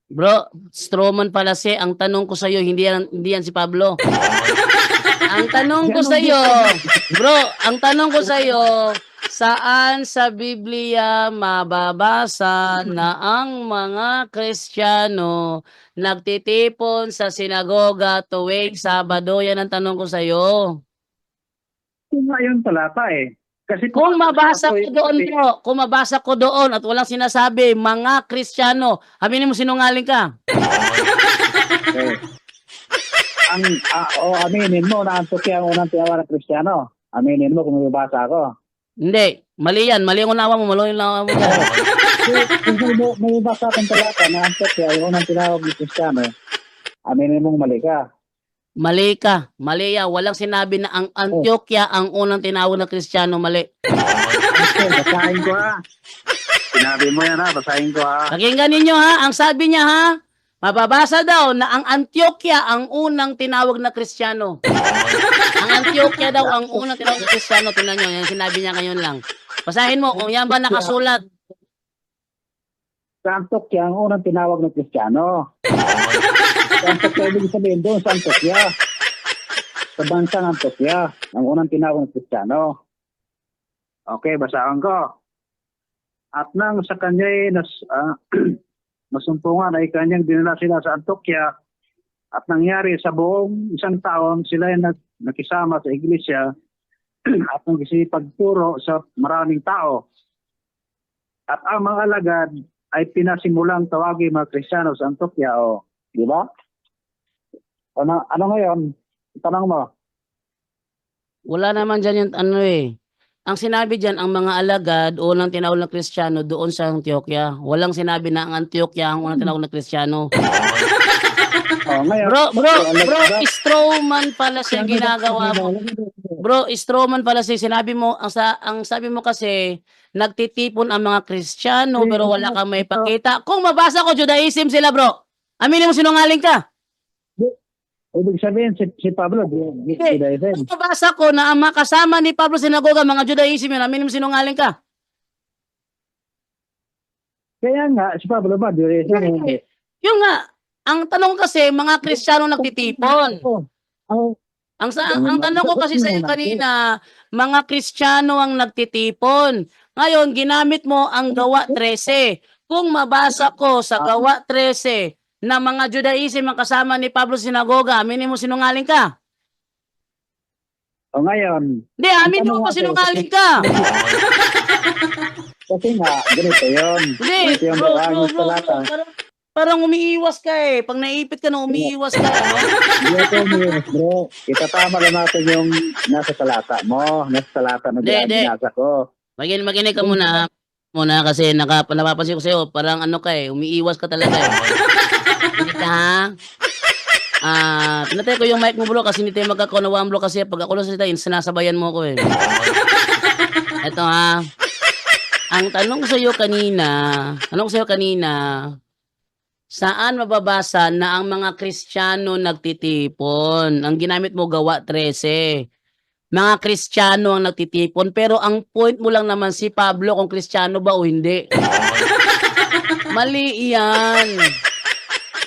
Bro, Stroman pala ang tanong ko sa iyo, hindi yan si Pablo. Ang tanong ko sa iyo, bro, ang tanong ko sa iyo, saan sa Biblia mababasa na ang mga Kristiyano nagtitipon sa sinagoga tuwing Sabado? Yan ang tanong ko sa iyo. Kung ngayon talata eh. Kasi Kung mabasa ko doon, bro, kung mabasa ko doon at walang sinasabi, mga Kristiyano, aminin mo sinungaling ka. eh, aminin mo na ang Antioquia ang unang tinawag na Kristiyano. Aminin mo kung mababasa ako. Hindi, mali yan. Mali ang unawa mo, mali ang unawa mo. Kung may basa akong talata na Antioquia ang unang tinawag na Kristiyano, aminin mong mali ka. Mali ka. Mali yan. Walang sinabi na ang Antioquia ang unang tinawag na Kristiyano. Mali. Basahin ko ha. Sinabi mo yan ha, basahin ko ha. Pakinggan ninyo ha. Ang sabi niya ha, mababasa daw na ang Antioquia ang unang tinawag na Kristiyano. Ang Antioquia daw ang unang tinawag na Kristiyano. Tingnan nyo. Yan sinabi niya ngayon lang. Basahin mo kung yan ba nakasulat. Sa Antioquia ang unang tinawag na Kristiyano. Sa Antioquia, ibig sabihin doon sa Antioquia. Sa bansang Antioquia, ang unang tinawag na Kristiyano. Okay, basahan ko. At nang sa kanya'y nasumpungan ay kanyang dinala sila sa Antioquia at nangyari sa buong isang taon sila ay nakisama sa iglesia at nagsipagturo sa maraming tao. At ang mga alagad ay pinasimulang tawagin mga Kristiyano sa Antioquia. O, di ba? Ano ngayon? Tanong mo. Wala naman dyan yung ano eh. Ang sinabi dyan, ang mga alagad, unang tinawag na Kristiyano doon sa Antioquia. Walang sinabi na ang Antioquia ang unang tinawag na Kristiyano. Ngayon, Bro, strawman pala siya ginagawa mo. Bro, strawman pala siya. Sinabi mo, ang sabi mo kasi, nagtitipon ang mga Kristiyano pero wala kang may pakita. Kung mabasa ko Judaism sila, bro. Aminin mo sinungaling ka. ibig sabihin si Pablo, Judaism. Kung mabasa ko na ang mga kasama ni Pablo sinagoga, mga Judaism yun, aminin mo sinungaling ka. Kaya nga, si Pablo ba, Judaism? Hindi. Yung nga, ang tanong kasi, mga Kristiyano nagtitipon. Ang tanong ko kasi sa iyo kanina, mga Kristiyano ang nagtitipon. Ngayon, ginamit mo ang Gawa 13. Kung mabasa ko sa Gawa 13 na mga Judaism ang kasama ni Pablo sa sinagoga, aminin mo sinungaling ka. O ngayon, Hindi, aminin mo pa sinungaling ka. kasi nga, ganito yun. Hindi, Ganito yung bro, Bawangis talata. parang umiiwas ka eh. Pag naipit ka na, umiiwas ka. Ano? Hindi ako umiiwas, bro. Itatama lang natin yung nasa talata mo. Nasa talata na binasa ko. Makinig ka muna. Kasi napapansin ko sa'yo, parang ano ka eh, umiiwas ka talaga eh. Hindi ka ha? Pinatay ko yung mic mo bro kasi hindi tayo magkakunawaan bro kasi pag ako lang salita, sinasabayan mo ko eh. Eto ha. Ang tanong ko sa'yo kanina, saan mababasa na ang mga Kristiyano nagtitipon? Ang ginamit mo Gawa 13. Mga Kristiyano ang nagtitipon pero ang point mo lang naman si Pablo kung Kristiyano ba o hindi. Mali yan.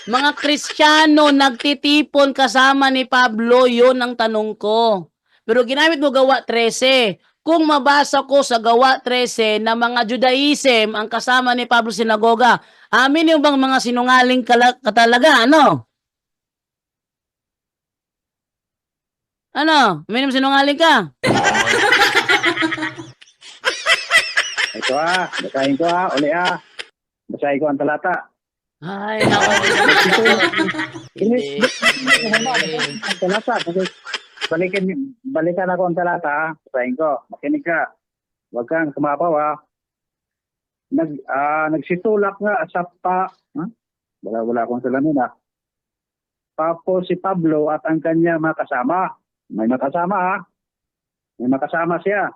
Mga Kristiyano nagtitipon kasama ni Pablo, yun ang tanong ko. Pero ginamit mo Gawa 13. Kung mabasa ko sa Gawa 13 na mga Judaism ang kasama ni Pablo sinagoga, amin yung bang mga sinungaling ka talaga, ano? Ano? Amin yung sinungaling ka? Ito basahin ko uli basahin ko ang talata. Ay, naku. Hindi. Ang talata, kasi balikan ako ang talata, basahin ko, makinig ka. Huwag kang kumapaw nagsitulak nga sa wala akong salamin Papo si Pablo at ang kanya mga kasama. May makasama May makasama siya.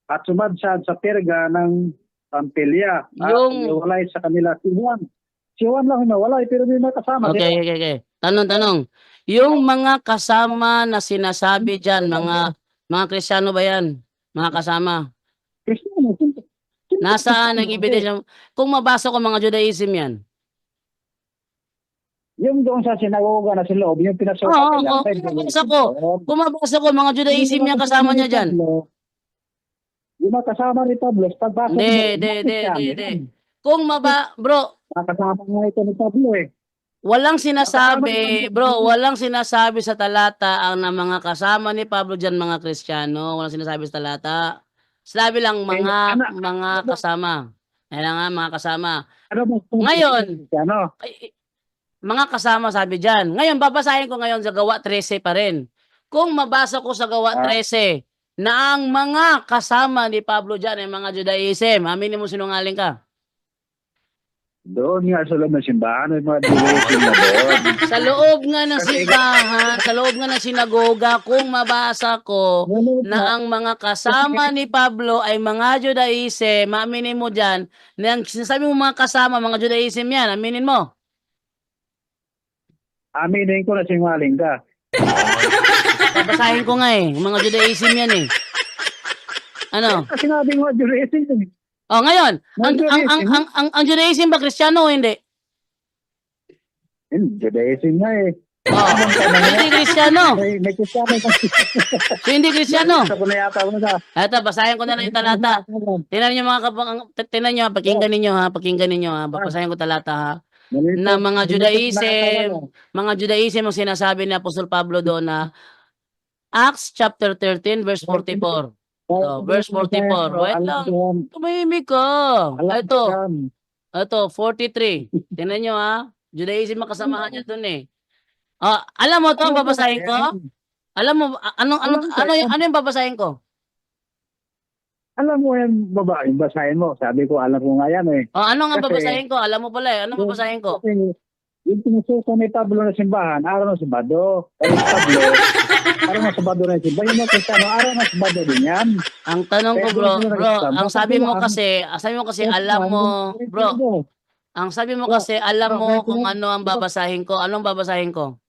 at sumadsad sa Perga ng Pampilya. At Yung- niwalay sa kanila si Juan. Si Juan lang nawalay pero may nakasama. Okay, okay, okay. Tanong. Yung mga kasama na sinasabi dyan, mga Kristiyano ba yan? Mga kasama. Kristiyano. Nasaan ang ebidensya? Kung mabasa ko mga Judaism yan. Yung doon sa sinagoga na sa loob, yung pinasukan Oo, nila. mabasa ko. Kung mabasa ko mga Judaism yan, kasama niya dyan. Yung mga kasama ni Pablo, pagbasa Hindi. Kung bro, Nakasama nga ito ni Pablo eh. walang sinasabi sa talata ang na mga kasama ni Pablo dyan mga Kristiyano. Walang sinasabi sa talata. Sabi lang mga kasama. Ayan nga, mga kasama. Ano ba? Ngayon, Ano? ay, mga kasama sabi dyan. Ngayon, babasahin ko ngayon sa Gawa 13 pa rin. Kung mabasa ko sa Gawa 13 na ang mga kasama ni Pablo dyan ay mga Judaism, aminin mo sinungaling ka. Doon nga sa loob ng simbahan, may mga duration na doon. Sa loob nga ng simbahan, sa loob nga ng sinagoga, kung mabasa ko na ang mga kasama ni Pablo ay mga Judaism, aminin mo dyan, na ang sinasabi mo mga kasama, mga Judaism yan, aminin mo. Aminin ko na sinungaling ka. Babasahin ko nga eh, mga Judaism yan eh. Ano? Kasi sinabi mo, duration eh. Oh, ngayon, ang Judaism ba Kristiyano o hindi? Judaism nga eh. Oh, hindi Kristiyano. May Kristiyano ka. So, hindi Kristiyano. Sa ko na yata mo na. Eto, basahin ko na lang yung talata. Tingnan niyo mga tingnan niyo, pakinggan ninyo ha. Babasahin ko talata ha. Na mga Judaism ang sinasabi ni Apostol Pablo doon na Acts chapter 13 verse 44. So, verse 44. Wait lang. Tumahimik ka. Ito, 43. Tingnan nyo ha. Judaism ang kasamahan niya doon eh. Alam mo to ang babasahin ko? Alam mo, ano yung babasahin ko? Alam mo yan, babae, basahin mo. Sabi ko, alam ko nga yan eh. Ano nga Kasi- babasahin ko? Alam mo pala eh. Ano babasahin ko? Kasi yung pinusuko ni Pablo na simbahan, araw ng Sabado. Kaya Pablo, araw ng Sabado na yung simbahan. Yung mga Kristiyano, araw ng Sabado din yan. Ang tanong ko bro, ang sabi mo kasi alam mo, bro, ang sabi mo kasi alam mo kung ano ang babasahin ko. Anong babasahin ko?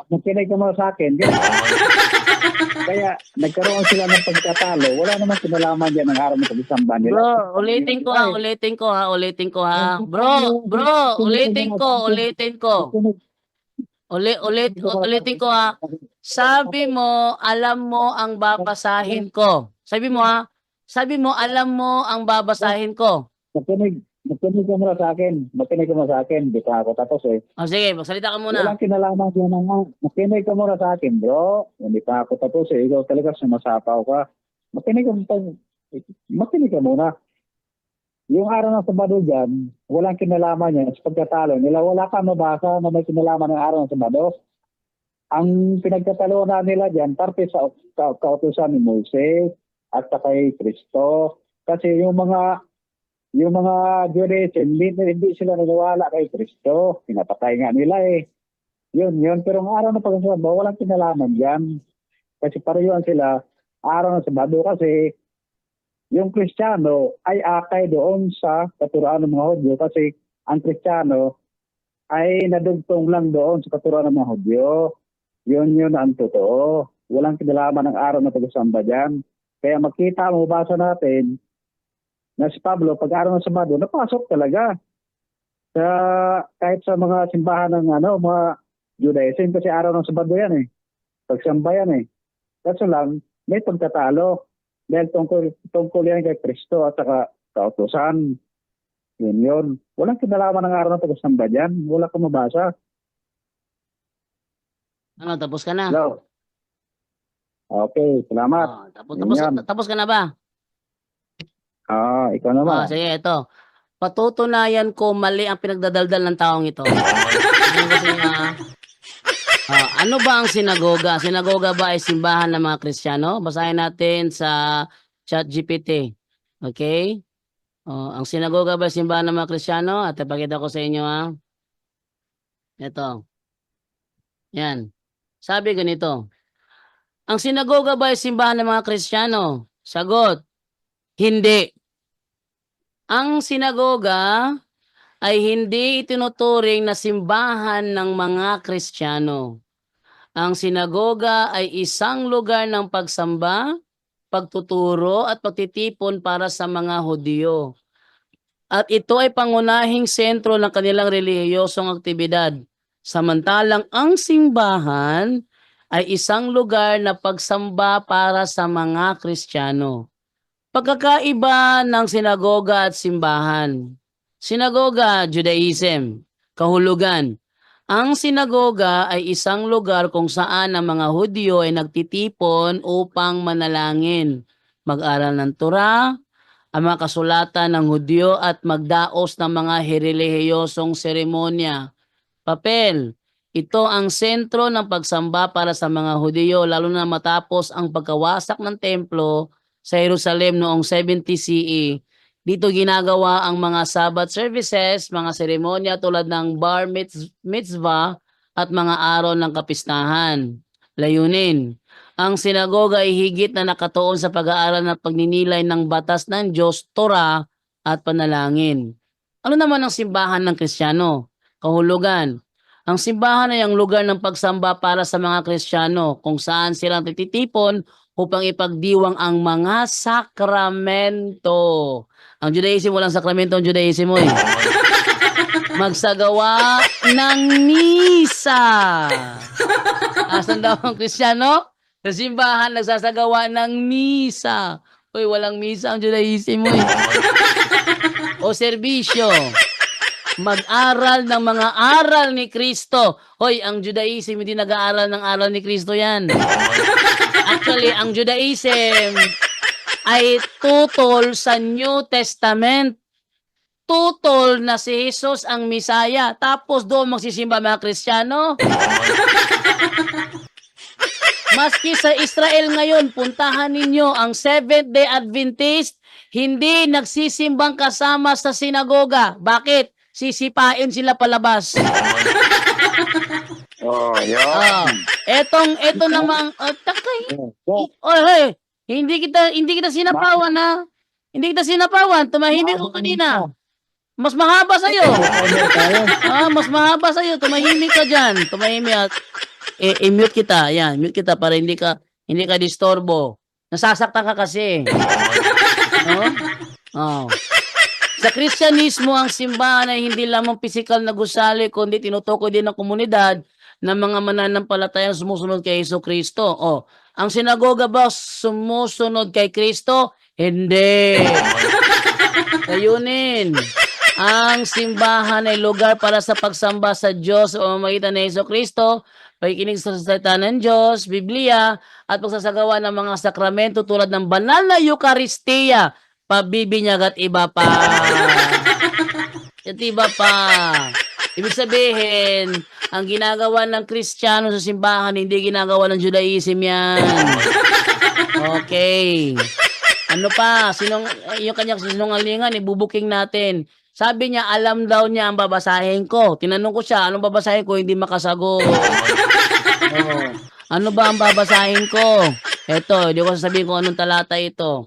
Nakinig ka mo sa akin. Kaya nagkaroon sila ng pagkatalo. Wala namang kinalaman dyan ng araw ng pagsamba nila. Bro, ulitin ko ha. Bro, ulitin ko. Ulitin ko ha. Sabi mo, alam mo ang babasahin ko. Sabi mo ha. Sabi mo, alam mo ang babasahin ko. Nakinig ka muna sa akin. Nakinig ka muna sa akin. Di pa ako tapos eh. O sige, magsalita ka muna. Walang kinalaman dyan ng nakinig ka muna sa akin, bro. Hindi pa ako tapos eh. Ikaw talaga sumasapaw ka. Makinig ka muna. Yung araw ng Sabado dyan, walang kinalaman yan sa pagkatalo nila. Wala ka mabasa na may kinalaman ng araw ng Sabado. Ang pinagkatalunan nila dyan, parte sa kautusan ni Moses at sa kay Kristo. Kasi yung mga Judaism, hindi sila naniwala kay Kristo. Pinapatay nga nila eh. Yun. Pero ang araw ng Pagsamba, walang kinalaman dyan. Kasi parehon sila, araw ng Sabado kasi yung Kristiyano ay akay doon sa katuruan ng mga Hudyo kasi ang Kristiyano ay nadugtong lang doon sa katuruan ng mga Hudyo. Yun ang totoo. Walang kinalaman ng araw ng Pagsamba dyan. Kaya makita mo, basa natin, na si Pablo, pag araw ng Sabado, napasok talaga. Kahit sa mga simbahan ng mga Judaism, kasi araw ng Sabado yan eh. Pagsamba yan eh. Kaso lang, may pagkatalo. Dahil tungkol yan kay Kristo at saka kautusan. Yun. Walang kinalaman ng araw ng pagsamba dyan. Wala kang mabasa. Ano, tapos ka na? Hello. Okay, salamat. Tapos ka na ba? Ikaw naman. Sige, ito. Patutunayan ko mali ang pinagdadaldal ng taong ito. Ano ba ang sinagoga? Sinagoga ba ay simbahan ng mga Kristiyano? Basahin natin sa ChatGPT. Okay? Ang sinagoga ba ay simbahan ng mga Kristiyano? At ipakita ko sa inyo ha. Ito. Yan. Sabi ganito. Ang sinagoga ba ay simbahan ng mga Kristiyano? Sagot, hindi. Ang sinagoga ay hindi itinuturing na simbahan ng mga Kristiyano. Ang sinagoga ay isang lugar ng pagsamba, pagtuturo at pagtitipon para sa mga Hudyo. At ito ay pangunahing sentro ng kanilang relihiyosong aktibidad. Samantalang ang simbahan ay isang lugar na pagsamba para sa mga Kristiyano. Pagkakaiba ng sinagoga at simbahan. Sinagoga, Judaism. Kahulugan. Ang sinagoga ay isang lugar kung saan ang mga Hudyo ay nagtitipon upang manalangin, mag-aral ng Torah, ang mga kasulatan ng Hudyo at magdaos ng mga relihiyosong seremonya. Papel. Ito ang sentro ng pagsamba para sa mga Hudyo lalo na matapos ang pagkawasak ng templo sa Jerusalem noong 70 CE. Dito ginagawa ang mga Sabbath services, mga seremonya tulad ng bar mitzvah at mga araw ng kapistahan. Layunin. Ang sinagoga ay higit na nakatuon sa pag-aaral ng pagninilay ng batas ng Diyos, Torah at panalangin. Ano naman ang simbahan ng Kristiyano? Kahulugan. Ang simbahan ay ang lugar ng pagsamba para sa mga Kristiyano kung saan sila titipon upang ipagdiwang ang mga sakramento. Ang Judaism, walang sakramento ang Judaism mo eh. Magsagawa ng misa. Asan daw ang Kristiyano? Sa simbahan, nagsasagawa ng misa. Uy, walang misa ang Judaism mo eh. O serbisyo. Mag-aral ng mga aral ni Kristo. Hoy, ang Judaism hindi nag-aaral ng aral ni Kristo yan. Actually, ang Judaism ay tutol sa New Testament. Tutol na si Jesus ang Misaya. Tapos doon magsisimba mga Kristiyano. Maski sa Israel ngayon, puntahan ninyo ang Seventh-day Adventist, hindi nagsisimbang kasama sa sinagoga. Bakit? Sisipain sila palabas. Eto namang hey, hindi kita sinapawan ha. Hindi kita sinapawan, tumahimik ko kanina. Mas mahaba sa iyo. Mas mahaba sa iyo, tumahimik ka diyan. Tumahimik at i-mute kita. Yan, mute kita para hindi ka disturbo. Nasasaktan ka kasi. No? Oh. Sa Kristyanismo, ang simbahan ay hindi lamang pisikal na gusali, kundi tinutukoy din ng komunidad ng mga mananampalatayang sumusunod kay Jesucristo. Oh, ang sinagoga ba sumusunod kay Kristo? Hindi. Kayunin. Ang simbahan ay lugar para sa pagsamba sa Diyos o pamamagitan ni Jesucristo, pakikinig sa salita ng Diyos, Biblia, at pagsasagawa ng mga sakramento tulad ng banal na Eucharistia, pabibinyag at iba pa. At iba pa. Ibig sabihin, ang ginagawa ng Kristiyano sa simbahan, hindi ginagawa ng Judaism yan. Okay. Ano pa? Yung kanyang sinungalingan, ibubuking natin. Sabi niya, alam daw niya ang babasahin ko. Tinanong ko siya, anong babasahin ko? Hindi makasagot. Oh. Ano ba ang babasahin ko? Eto, hindi ko sasabihin kung anong talata ito.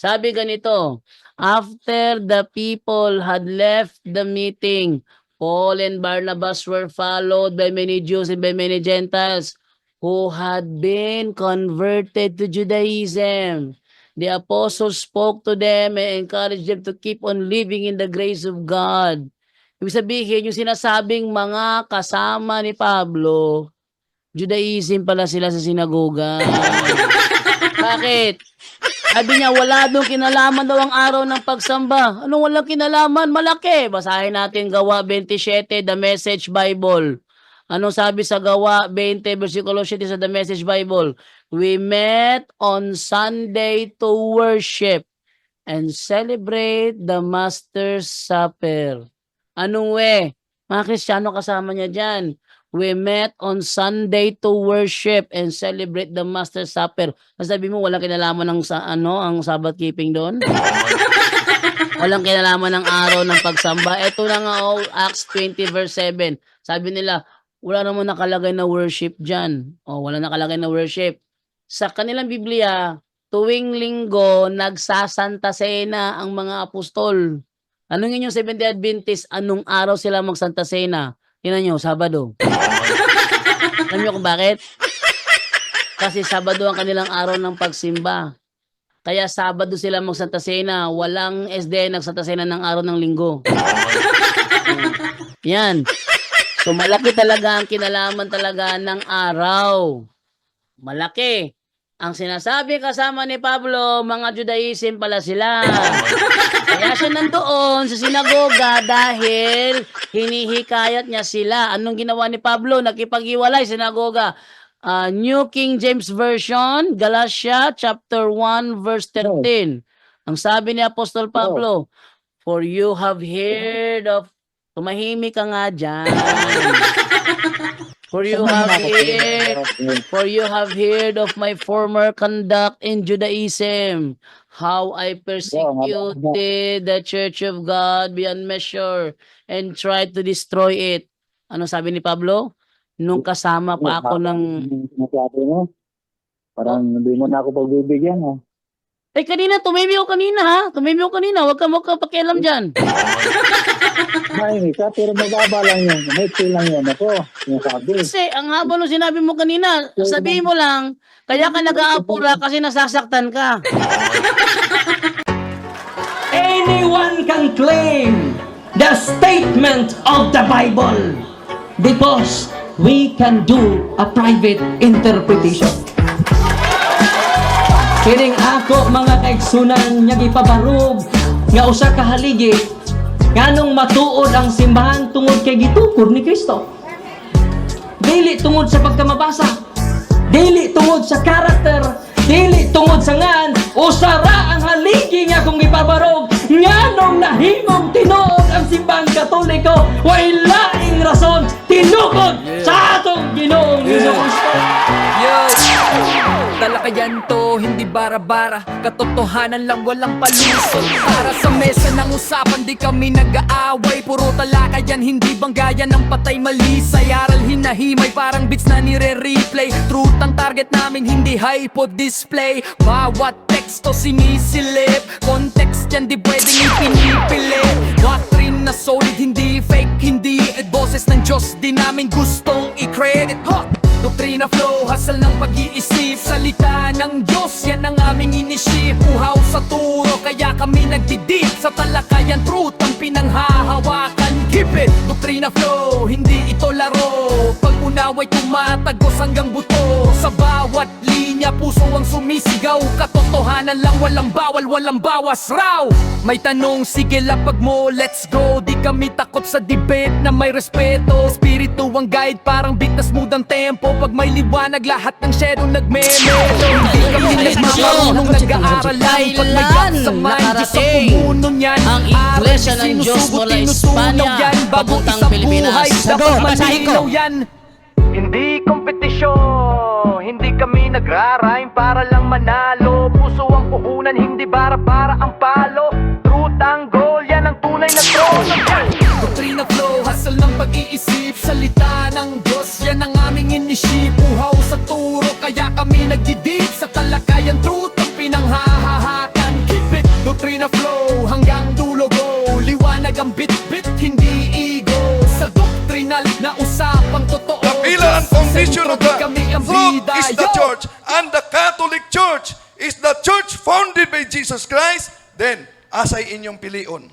Sabi ganito, after the people had left the meeting, Paul and Barnabas were followed by many Jews and by many Gentiles who had been converted to Judaism. The apostles spoke to them and encouraged them to keep on living in the grace of God. Ibig sabihin, yung sinasabing mga kasama ni Pablo, Judaism pala sila sa sinagoga. Bakit? Sabi niya, wala doon kinalaman daw ang araw ng pagsamba. Anong walang kinalaman? Malaki. Basahin natin Gawa 27, The Message Bible. Anong sabi sa Gawa 20, versikulo 7 sa The Message Bible? We met on Sunday to worship and celebrate the Master's Supper. Anong we? Mga Kristiyano kasama niya dyan. We met on Sunday to worship and celebrate the Master's Supper. Sabi mo, walang kinalaman ng ang Sabbath keeping doon? Walang kinalaman ng araw ng pagsamba. Ito na nga, Acts 20 verse 7. Sabi nila, wala naman nakalagay na worship dyan. Wala nakalagay na worship. Sa kanilang Biblia, tuwing linggo, nagsasanta Cena ang mga apostol. Anong inyong Seventh-day Adventist, anong araw sila magsanta Cena? Tingnan nyo, Sabado. Alam nyo kung bakit? Kasi Sabado ang kanilang araw ng pagsimba. Kaya Sabado sila magsanta Cena. Walang SDN nagsanta Cena ng araw ng linggo. Yan. So malaki talaga ang kinalaman talaga ng araw. Malaki. Ang sinasabi kasama ni Pablo, mga Judaism pala sila. Kaya siya nandoon sa sinagoga dahil hinihikayat niya sila. Anong ginawa ni Pablo? Nakipag-iwalay sinagoga. New King James Version, Galatia chapter 1 verse 13. Ang sabi ni Apostol Pablo, for you have heard of... Tumahimik ka nga dyan. For you have heard of my former conduct in Judaism, how I persecuted the church of God beyond measure and tried to destroy it. Ano sabi ni Pablo? Nung kasama pa ako ng... Parang hindi mo na ako pagbibigyan, ha? Eh, kanina, tumimik ko kanina, ha? Tumimik ko kanina. Huwag ka pakialam dyan. Mahinig ka, pero mababa lang yun. Mahinig lang yun. Ako, sinasabi. Kasi, ang haba nung sinabi mo kanina, sabihin mo lang, kaya ka nag-aapura kasi nasasaktan ka. Anyone can claim the statement of the Bible because we can do a private interpretation. Kining ako mga kaigsunan nga gipabarog nga usa ka haligi nganong matuod ang simbahan tungod kay gitukod ni Kristo. Dili tungod sa pagkamabasa, dili tungod sa karakter, dili tungod sa ngan, usara ang haligi nga kung gipabarog nganong nahimong tinuod ang simbahan Katoliko way laing rason tinukod sa atong Ginoong Hesukristo. Yo! Talakayan to, hindi bara-bara, katotohanan lang, walang palusot. Para sa mesa ng usapan, di kami nag-aaway. Puro talakayan, hindi banggayan ng patay malisay. Aral hinahimay, parang beats na nire-replay. Truth ang target namin, hindi hypo display. Bawat teksto sinisilip, context yan di pwedeng ipinipilit. Doctrine na solid, hindi fake, hindi boses ng Diyos, di namin gustong i-credit. Doktrina flow, hasal ng pag-iisip, salita ng Diyos, yan ang aming inisip. Uhaw sa turo, kaya kami nagdidip sa talakayan, truth ang pinanghahawakan. Keep it! Doktrina flow, hindi ito laro. Pag-unaway tumatagos hanggang buto. Sa bawat linya, puso ang sumisigaw. Katotohanan lang, walang bawal, walang bawas raw. May tanong, sige lapag mo, let's go. Di kami takot sa debate na may respeto. Espiritu ang guide, parang beat na smooth ang tempo. Pag may liwanag, lahat ng shadow nagme-melo. Hindi kami nagmamarunong nag-aaral lang. Pag may gap sa mind, Diyos ang pumuno niyan. Ang Iglesia ng Diyos mula Espanya, papuntang Pilipinas. Dapat malinaw yan. Hindi kompetisyon, hindi kami nagrarime para lang manalo. Puso ang puhunan, hindi bara-bara ang palo. Truth ang goal, yan ang tunay na trono. Doktrina flow, hasal ng pag-iisip, salita ng Diyos, yan ang aming inisip. Uhaw sa turo, kaya kami nagdidip sa talakayan, truth ang pinanghahahakan. Keep it, doktrina flow, hanggang dulo go. Liwanag ang bit-bit, hindi ego. Sa doktrinal na usapang totoo, The pillar and foundation of the kami ang truth bida. is the church, and the Catholic Church is the church founded by Jesus Christ. Then, asay inyong pilion.